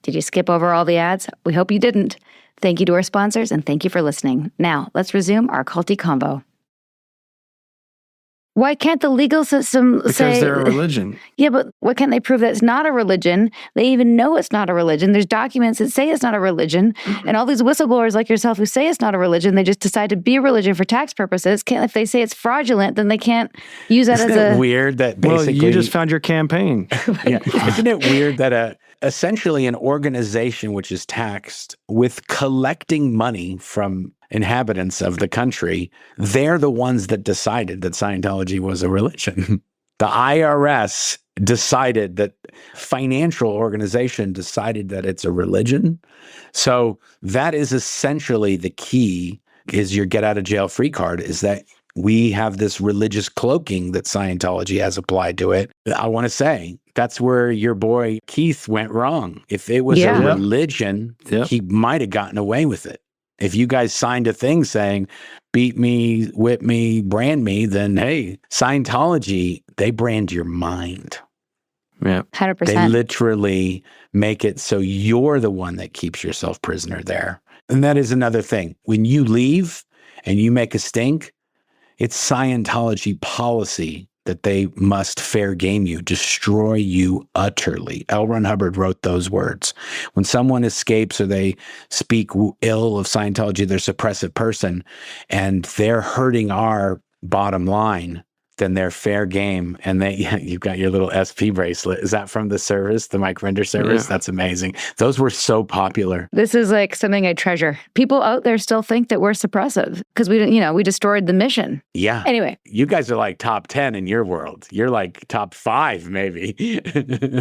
Did you skip over all the ads? We hope you didn't. Thank you to our sponsors, and thank you for listening. Now, let's resume our culty convo. Why can't the legal system say... Because they're a religion. Yeah, but why can't they prove that it's not a religion? They even know it's not a religion. There's documents that say it's not a religion. Mm-hmm. And all these whistleblowers like yourself who say it's not a religion, they just decide to be a religion for tax purposes. If they say it's fraudulent, then they can't use that. Isn't it weird that basically... Well, you just found your campaign. Yeah. Isn't it weird that essentially an organization which is taxed with collecting money from inhabitants of the country, they're the ones that decided that Scientology was a religion. The IRS decided that financial organization decided that it's a religion. So that is essentially the key, is your get out of jail free card, is that we have this religious cloaking that Scientology has applied to it. I want to say that's where your boy Keith went wrong. If it was a religion, he might have gotten away with it. If you guys signed a thing saying, beat me, whip me, brand me, then hey, Scientology, they brand your mind. Yeah. 100%. They literally make it so you're the one that keeps yourself prisoner there. And that is another thing. When you leave and you make a stink, it's Scientology policy that they must fair game you, destroy you utterly. L. Ron Hubbard wrote those words. When someone escapes or they speak ill of Scientology, they're a suppressive person, and they're hurting our bottom line, then they're fair game. And you've got your little SP bracelet. Is that from the service, the Mike Render service? Yeah. That's amazing. Those were so popular. This is like something I treasure. People out there still think that we're suppressive because we destroyed the mission. Yeah. Anyway, You guys are like top 10 in your world. You're like top 5, maybe.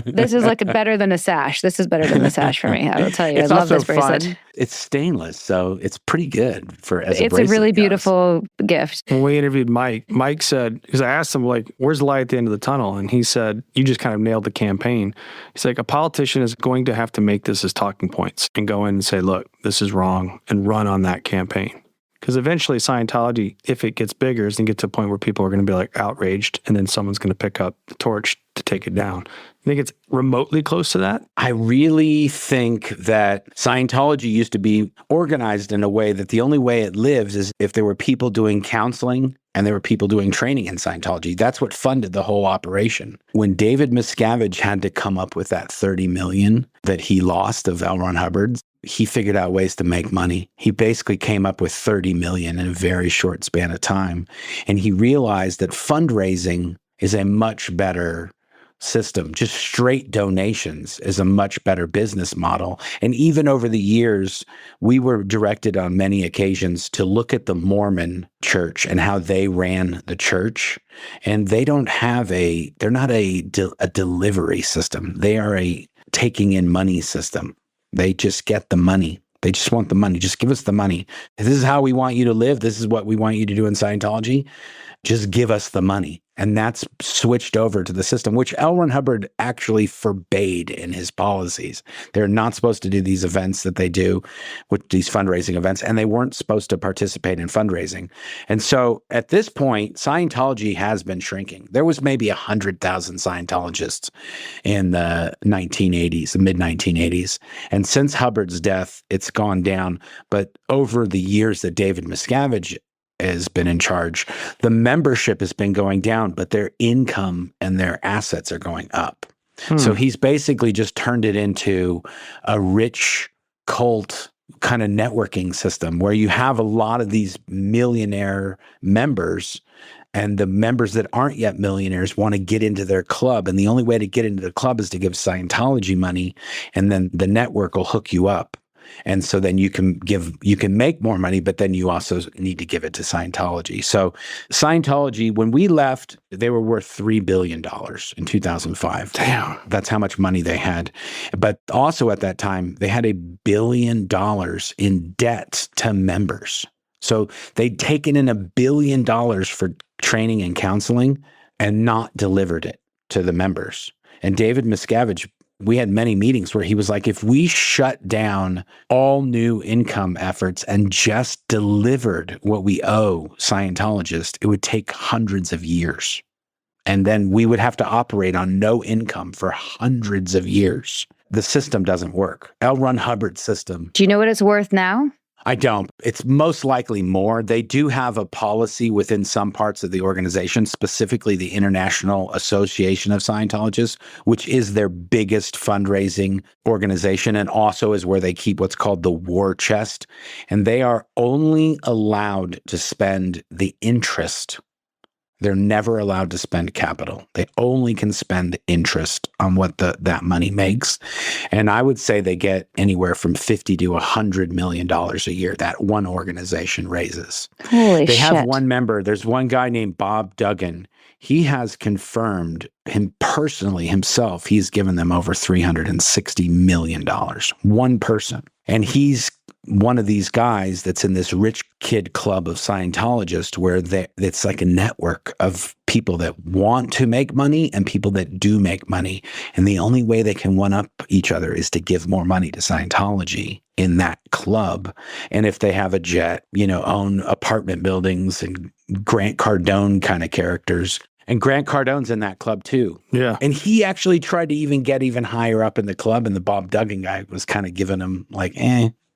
this is like better than a sash. This is better than the sash for me. I will tell you. It's I love also this bracelet. fun. It's stainless, so it's pretty good as a It's bracelet a really goes. beautiful gift. When we interviewed Mike said, because I asked him, like, where's the light at the end of the tunnel? And he said, you just kind of nailed the campaign. He's like, a politician is going to have to make this as talking points and go in and say, look, this is wrong, and run on that campaign. Because eventually Scientology, if it gets bigger, is going to get to a point where people are going to be like outraged, and then someone's going to pick up the torch to take it down. You think it's remotely close to that? I really think that Scientology used to be organized in a way that the only way it lives is if there were people doing counseling and there were people doing training in Scientology. That's what funded the whole operation. When David Miscavige had to come up with that $30 million that he lost of L. Ron Hubbard's, he figured out ways to make money. He basically came up with $30 million in a very short span of time. And he realized that fundraising is a much better system. Just straight donations is a much better business model. And even over the years, we were directed on many occasions to look at the Mormon church and how they ran the church. And they don't have they're not a delivery system. They are a taking in money system. They just get the money. They just want the money. Just give us the money. If this is how we want you to live, this is what we want you to do in Scientology, just give us the money. And that's switched over to the system, which L. Ron Hubbard actually forbade in his policies. They're not supposed to do these events that they do with these fundraising events, and they weren't supposed to participate in fundraising. And so at this point, Scientology has been shrinking. There was maybe 100,000 Scientologists in the 1980s, the mid-1980s. And since Hubbard's death, it's gone down. But over the years that David Miscavige has been in charge, the membership has been going down, but their income and their assets are going up. So he's basically just turned it into a rich cult kind of networking system where you have a lot of these millionaire members, and the members that aren't yet millionaires want to get into their club. And the only way to get into the club is to give Scientology money, and then the network will hook you up. And so then you can make more money, but then you also need to give it to Scientology. So Scientology, when we left, they were worth $3 billion in 2005. Damn. That's how much money they had. But also at that time, they had $1 billion in debt to members. So they'd taken in $1 billion for training and counseling and not delivered it to the members. And David Miscavige, we had many meetings where he was like, if we shut down all new income efforts and just delivered what we owe Scientologists, it would take hundreds of years. And then we would have to operate on no income for hundreds of years. The system doesn't work. L. Ron Hubbard's system. Do you know what it's worth now? I don't. It's most likely more. They do have a policy within some parts of the organization, specifically the International Association of Scientologists, which is their biggest fundraising organization and also is where they keep what's called the war chest. And they are only allowed to spend the interest. They're never allowed to spend capital. They only can spend interest on what that money makes. And I would say they get anywhere from $50 to $100 million a year that one organization raises. Holy They shit. have one member. There's one guy named Bob Duggan. He has confirmed him personally himself. He's given them over $360 million. One person. And he's one of these guys that's in this rich kid club of Scientologists where it's like a network of people that want to make money and people that do make money. And the only way they can one up each other is to give more money to Scientology in that club. And if they have a jet, own apartment buildings and Grant Cardone kind of characters. And Grant Cardone's in that club too. Yeah. And he actually tried to get even higher up in the club. And the Bob Duggan guy was kind of giving him like,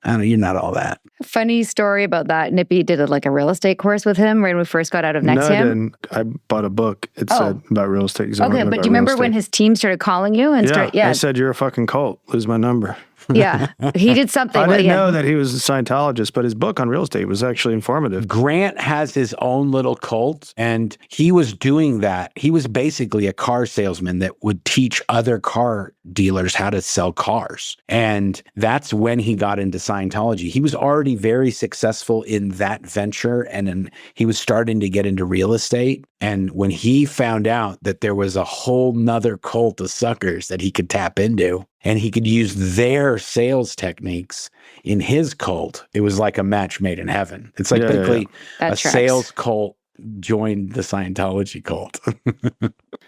I don't know, you're not all that. Funny story about that. Nippy did a real estate course with him right when we first got out of No, I NXIVM. didn't. I bought a book. It said about real estate. Okay, but do you remember when his team started calling you and I said, you're a fucking cult. Lose my number. Yeah, he did something. I didn't know that he was a Scientologist, but his book on real estate was actually informative. Grant has his own little cult, and he was doing that. He was basically a car salesman that would teach other car dealers how to sell cars. And that's when he got into Scientology. He was already very successful in that venture, and he was starting to get into real estate. And when he found out that there was a whole nother cult of suckers that he could tap into, and he could use their sales techniques in his cult, it was like a match made in heaven. It's like basically a sales cult joined the Scientology cult.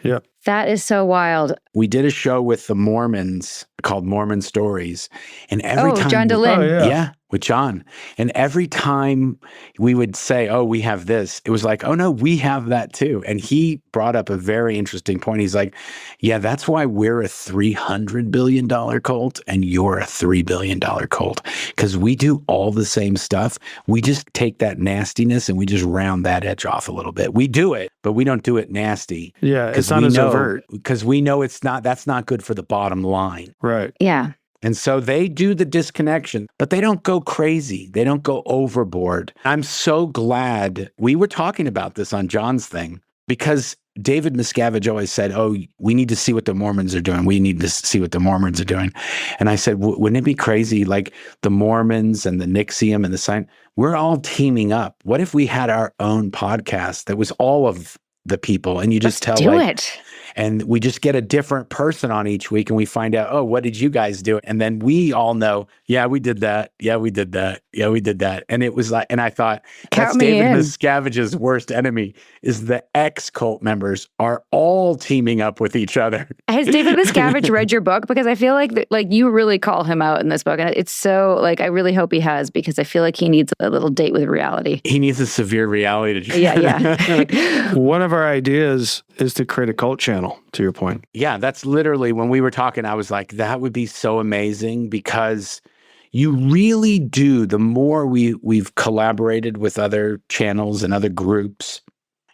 Yep. That is so wild. We did a show with the Mormons called Mormon Stories. And every time John DeLynn. Yeah, with John. And every time we would say, oh, we have this, it was like, oh no, we have that too. And he brought up a very interesting point. He's like, yeah, that's why we're a $300 billion cult and you're a $3 billion cult. Because we do all the same stuff. We just take that nastiness and we just round that edge off a little bit. We do it, but we don't do it nasty. Yeah, it's not as overt. Because we know that's not good for the bottom line. Right. Yeah. And so they do the disconnection, but they don't go crazy. They don't go overboard. I'm so glad we were talking about this on John's thing, because David Miscavige always said, oh, we need to see what the Mormons are doing. We need to see what the Mormons are doing. And I said, wouldn't it be crazy? Like the Mormons and the NXIVM and the Sign, we're all teaming up. What if we had our own podcast that was all of the people, and you just Let's tell do it. And we just get a different person on each week, and we find out, oh, what did you guys do? And then we all know, yeah, we did that. Yeah, we did that. Yeah, we did that. And it was like, and I thought, that's David Miscavige's worst enemy, is the ex-cult members are all teaming up with each other. Has David Miscavige read your book? Because I feel like you really call him out in this book. And it's so, I really hope he has, because I feel like he needs a little date with reality. He needs a severe reality check. Yeah. One of our ideas is to create a cult channel, to your point. Yeah, that's literally, when we were talking, I was like, that would be so amazing, because you really do, the more we've collaborated with other channels and other groups,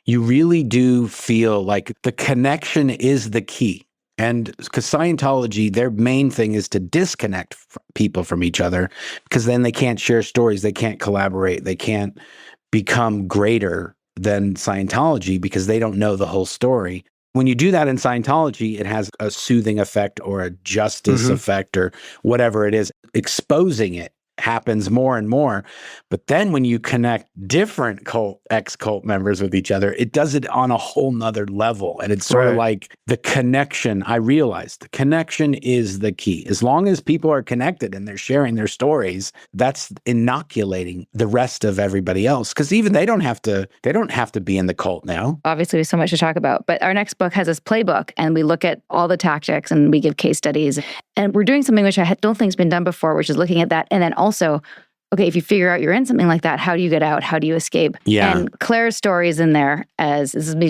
you really do feel like the connection is the key. And because Scientology, their main thing is to disconnect people from each other, because then they can't share stories, they can't collaborate, they can't become greater than Scientology because they don't know the whole story. When you do that in Scientology, it has a soothing effect or a justice effect or whatever it is. Exposing it happens more and more. But then when you connect different ex-cult members with each other, it does it on a whole nother level. And it's sort of like the connection. I realized the connection is the key. As long as people are connected and they're sharing their stories, that's inoculating the rest of everybody else. Because even they don't have to be in the cult now. Obviously, there's so much to talk about. But our next book has this playbook, and we look at all the tactics and we give case studies. And we're doing something which I don't think has been done before, which is looking at that. And then also, okay, if you figure out you're in something like that, how do you get out? How do you escape? Yeah. And Claire's story is in there, as this is me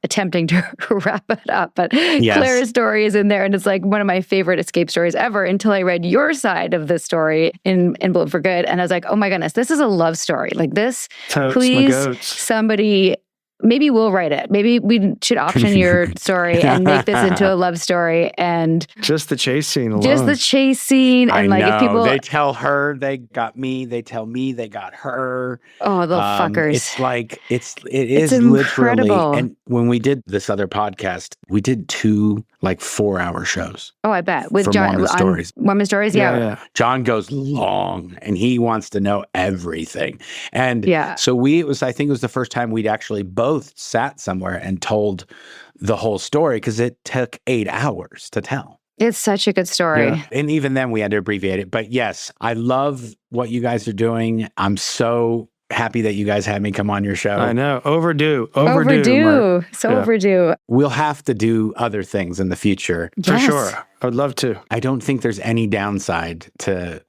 attempting to wrap it up, but Claire's story is in there, and it's like one of my favorite escape stories ever until I read your side of the story in Bullet for Good. And I was like, oh my goodness, this is a love story. Like this, Totes please, my goats. somebody... Maybe we'll write it. Maybe we should option your story and make this into a love story. And just the chase scene alone. Just the chase scene. And if people... they tell her they got me, they tell me they got her. Oh, the fuckers. It's like, it is literally. And when we did this other podcast, we did 2 4-hour shows. Oh, I bet. With John. Mormon Stories. Mormon Stories, yeah. John goes long and he wants to know everything. And so I think it was the first time we'd actually both sat somewhere and told the whole story, because it took 8 hours to tell. It's such a good story. Yeah. And even then we had to abbreviate it. But yes, I love what you guys are doing. I'm so happy that you guys had me come on your show. I know. Overdue. Overdue. Mark. So overdue. We'll have to do other things in the future. For sure. I would love to. I don't think there's any downside to,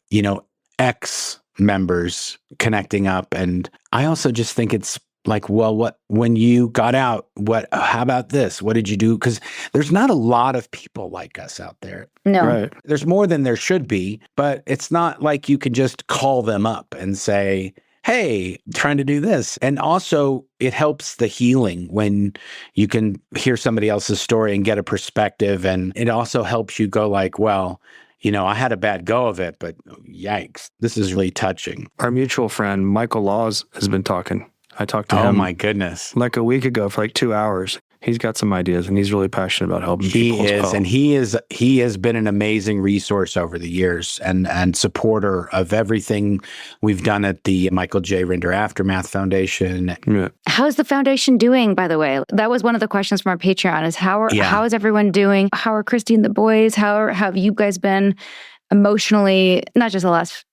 ex members connecting up. And I also just think it's Like, well, when you got out, how about this? What did you do? Because there's not a lot of people like us out there. No. Right. There's more than there should be, but it's not like you can just call them up and say, hey, trying to do this. And also it helps the healing when you can hear somebody else's story and get a perspective. And it also helps you go like, well, I had a bad go of it, but yikes, this is really touching. Our mutual friend, Michael Laws, has been talking. I talked to him. Oh my goodness. Like a week ago for like 2 hours. He's got some ideas and he's really passionate about helping people. He is, and he has been an amazing resource over the years and supporter of everything we've done at the Michael J. Rinder Aftermath Foundation. Yeah. How's the foundation doing, by the way? That was one of the questions from our Patreon is how is everyone doing? How are Christy and the boys? How have you guys been emotionally, not just the last,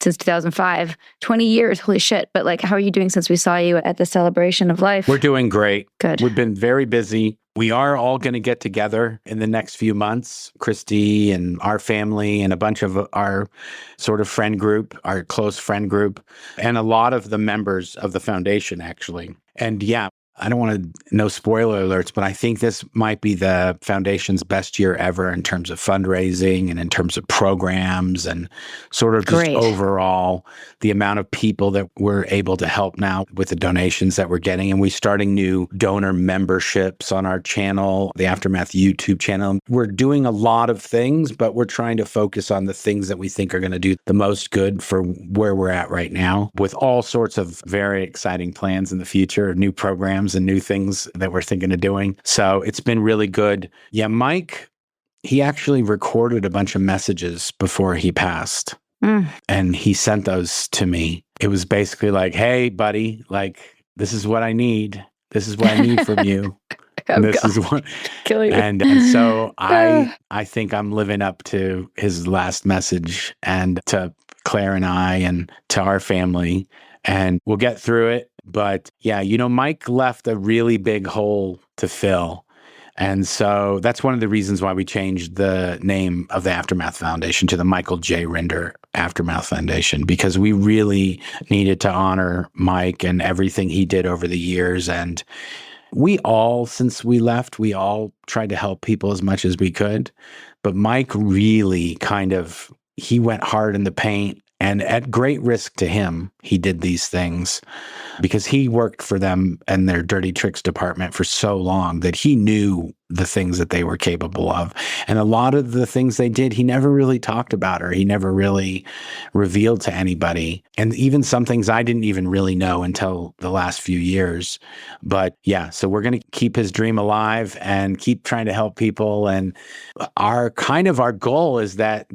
since 2005, 20 years, holy shit. But like, how are you doing since we saw you at the celebration of life? We're doing great. Good. We've been very busy. We are all going to get together in the next few months, Christy and our family and a bunch of our sort of friend group, our close friend group, and a lot of the members of the foundation, actually. And yeah, I don't want to, no spoiler alerts, but I think this might be the foundation's best year ever in terms of fundraising and in terms of programs and sort of just overall the amount of people that we're able to help now with the donations that we're getting. And we're starting new donor memberships on our channel, the Aftermath YouTube channel. We're doing a lot of things, but we're trying to focus on the things that we think are going to do the most good for where we're at right now, with all sorts of very exciting plans in the future, new programs and new things that we're thinking of doing. So it's been really good. Yeah, Mike, he actually recorded a bunch of messages before he passed. And he sent those to me. It was basically like, hey, buddy, like, this is what I need. This is what I need from you. And this is what kill you. And so I think I'm living up to his last message and to Claire and I and to our family. And we'll get through it. But yeah, Mike left a really big hole to fill. And so that's one of the reasons why we changed the name of the Aftermath Foundation to the Michael J. Rinder Aftermath Foundation, because we really needed to honor Mike and everything he did over the years. And we all, since we left, we all tried to help people as much as we could. But Mike really he went hard in the paint. And at great risk to him, he did these things because he worked for them and their dirty tricks department for so long that he knew the things that they were capable of. And a lot of the things they did, he never really talked about or he never really revealed to anybody. And even some things I didn't even really know until the last few years. But yeah, so we're going to keep his dream alive and keep trying to help people. And our goal is that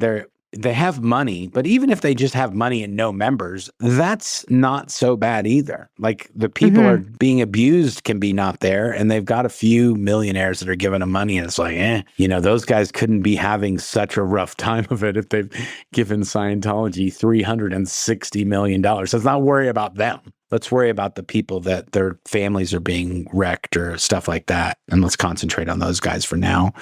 they have money, but even if they just have money and no members, that's not so bad either. Like the people are being abused can be not there, and they've got a few millionaires that are giving them money, and it's like, those guys couldn't be having such a rough time of it if they've given Scientology $360 million. So let's not worry about them. Let's worry about the people that their families are being wrecked or stuff like that. And let's concentrate on those guys for now.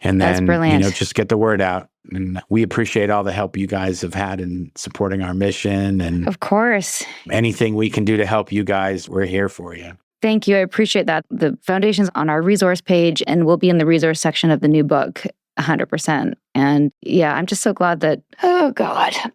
And then, just get the word out. And we appreciate all the help you guys have had in supporting our mission. And of course, anything we can do to help you guys, we're here for you. Thank you. I appreciate that. The foundation's on our resource page and will be in the resource section of the new book, 100%. And yeah, I'm just so glad that,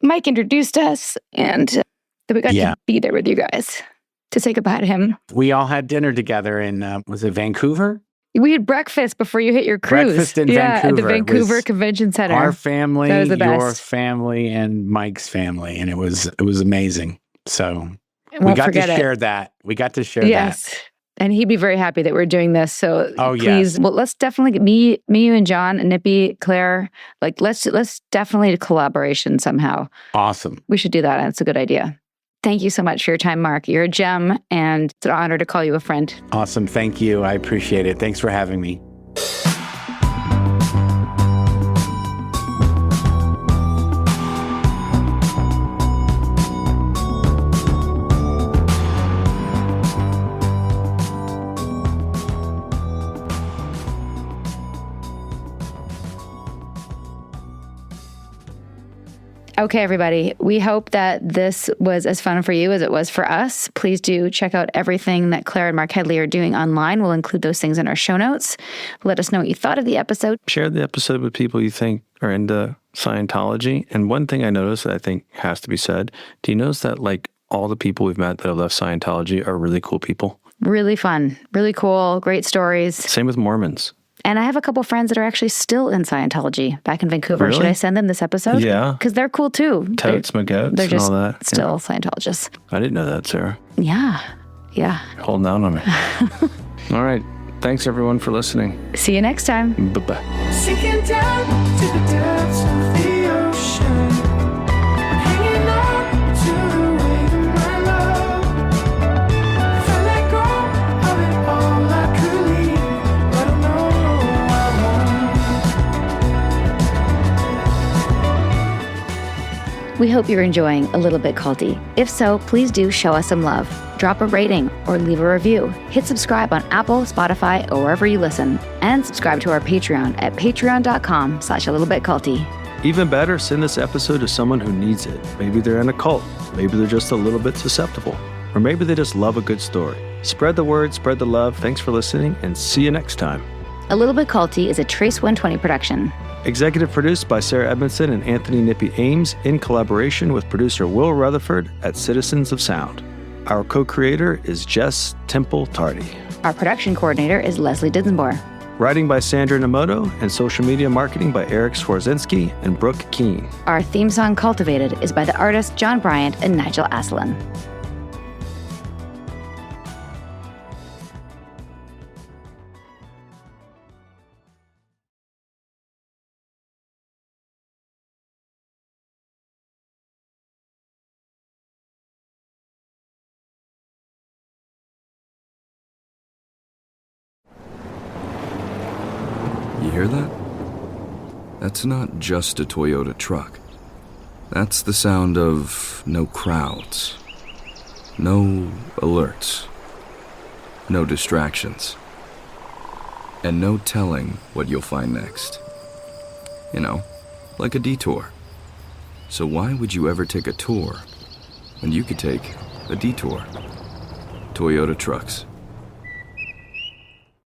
Mike introduced us and that we got to be there with you guys to say goodbye to him. We all had dinner together in, was it Vancouver? We had breakfast before you hit your cruise. Breakfast in Vancouver. At the Vancouver Convention Center. Our family, that was the best. Your family, and Mike's family. And it was amazing. So we got to share that. We got to share that. Yes. And he'd be very happy that we're doing this. So please, yes. Well, let's definitely get me, you and John and Nippy, Claire, like let's definitely collaboration somehow. Awesome. We should do that. And it's a good idea. Thank you so much for your time, Marc. You're a gem, and it's an honor to call you a friend. Awesome. Thank you. I appreciate it. Thanks for having me. Okay, everybody, we hope that this was as fun for you as it was for us. Please do check out everything that Claire and Marc Headley are doing online. We'll include those things in our show notes. Let us know what you thought of the episode. Share the episode with people you think are into Scientology. And one thing I noticed that I think has to be said, do you notice that like all the people we've met that have left Scientology are really cool people? Really fun, really cool, great stories. Same with Mormons. And I have a couple friends that are actually still in Scientology back in Vancouver. Really? Should I send them this episode? Yeah. Because they're cool too. Totes, McGoats, They're and just all that. still Scientologists. I didn't know that, Sarah. Yeah. You're holding out on me. All right. Thanks, everyone, for listening. See you next time. Bye-bye. Sinking down to the depths of the ocean, hanging on to the weight of my love. If I let go of it all, I could leave, but I know I won't. We hope you're enjoying A Little Bit Culty. If so, please do show us some love. Drop a rating or leave a review. Hit subscribe on Apple, Spotify, or wherever you listen. And subscribe to our Patreon at patreon.com/alittlebitculty. Even better, send this episode to someone who needs it. Maybe they're in a cult. Maybe they're just a little bit susceptible. Or maybe they just love a good story. Spread the word, spread the love. Thanks for listening, and see you next time. A Little Bit Culty is a Trace 120 production. Executive produced by Sarah Edmondson and Anthony Nippy Ames in collaboration with producer Will Rutherford at Citizens of Sound. Our co-creator is Jess Temple Tardy. Our production coordinator is Leslie Dinsmore. Writing by Sandra Namoto and social media marketing by Eric Swarzinski and Brooke Keene. Our theme song, Cultivated, is by the artists John Bryant and Nigel Aslan. You hear that? That's not just a Toyota truck. That's the sound of no crowds, no alerts, no distractions, and no telling what you'll find next. You know, like a detour. So why would you ever take a tour when you could take a detour? Toyota trucks.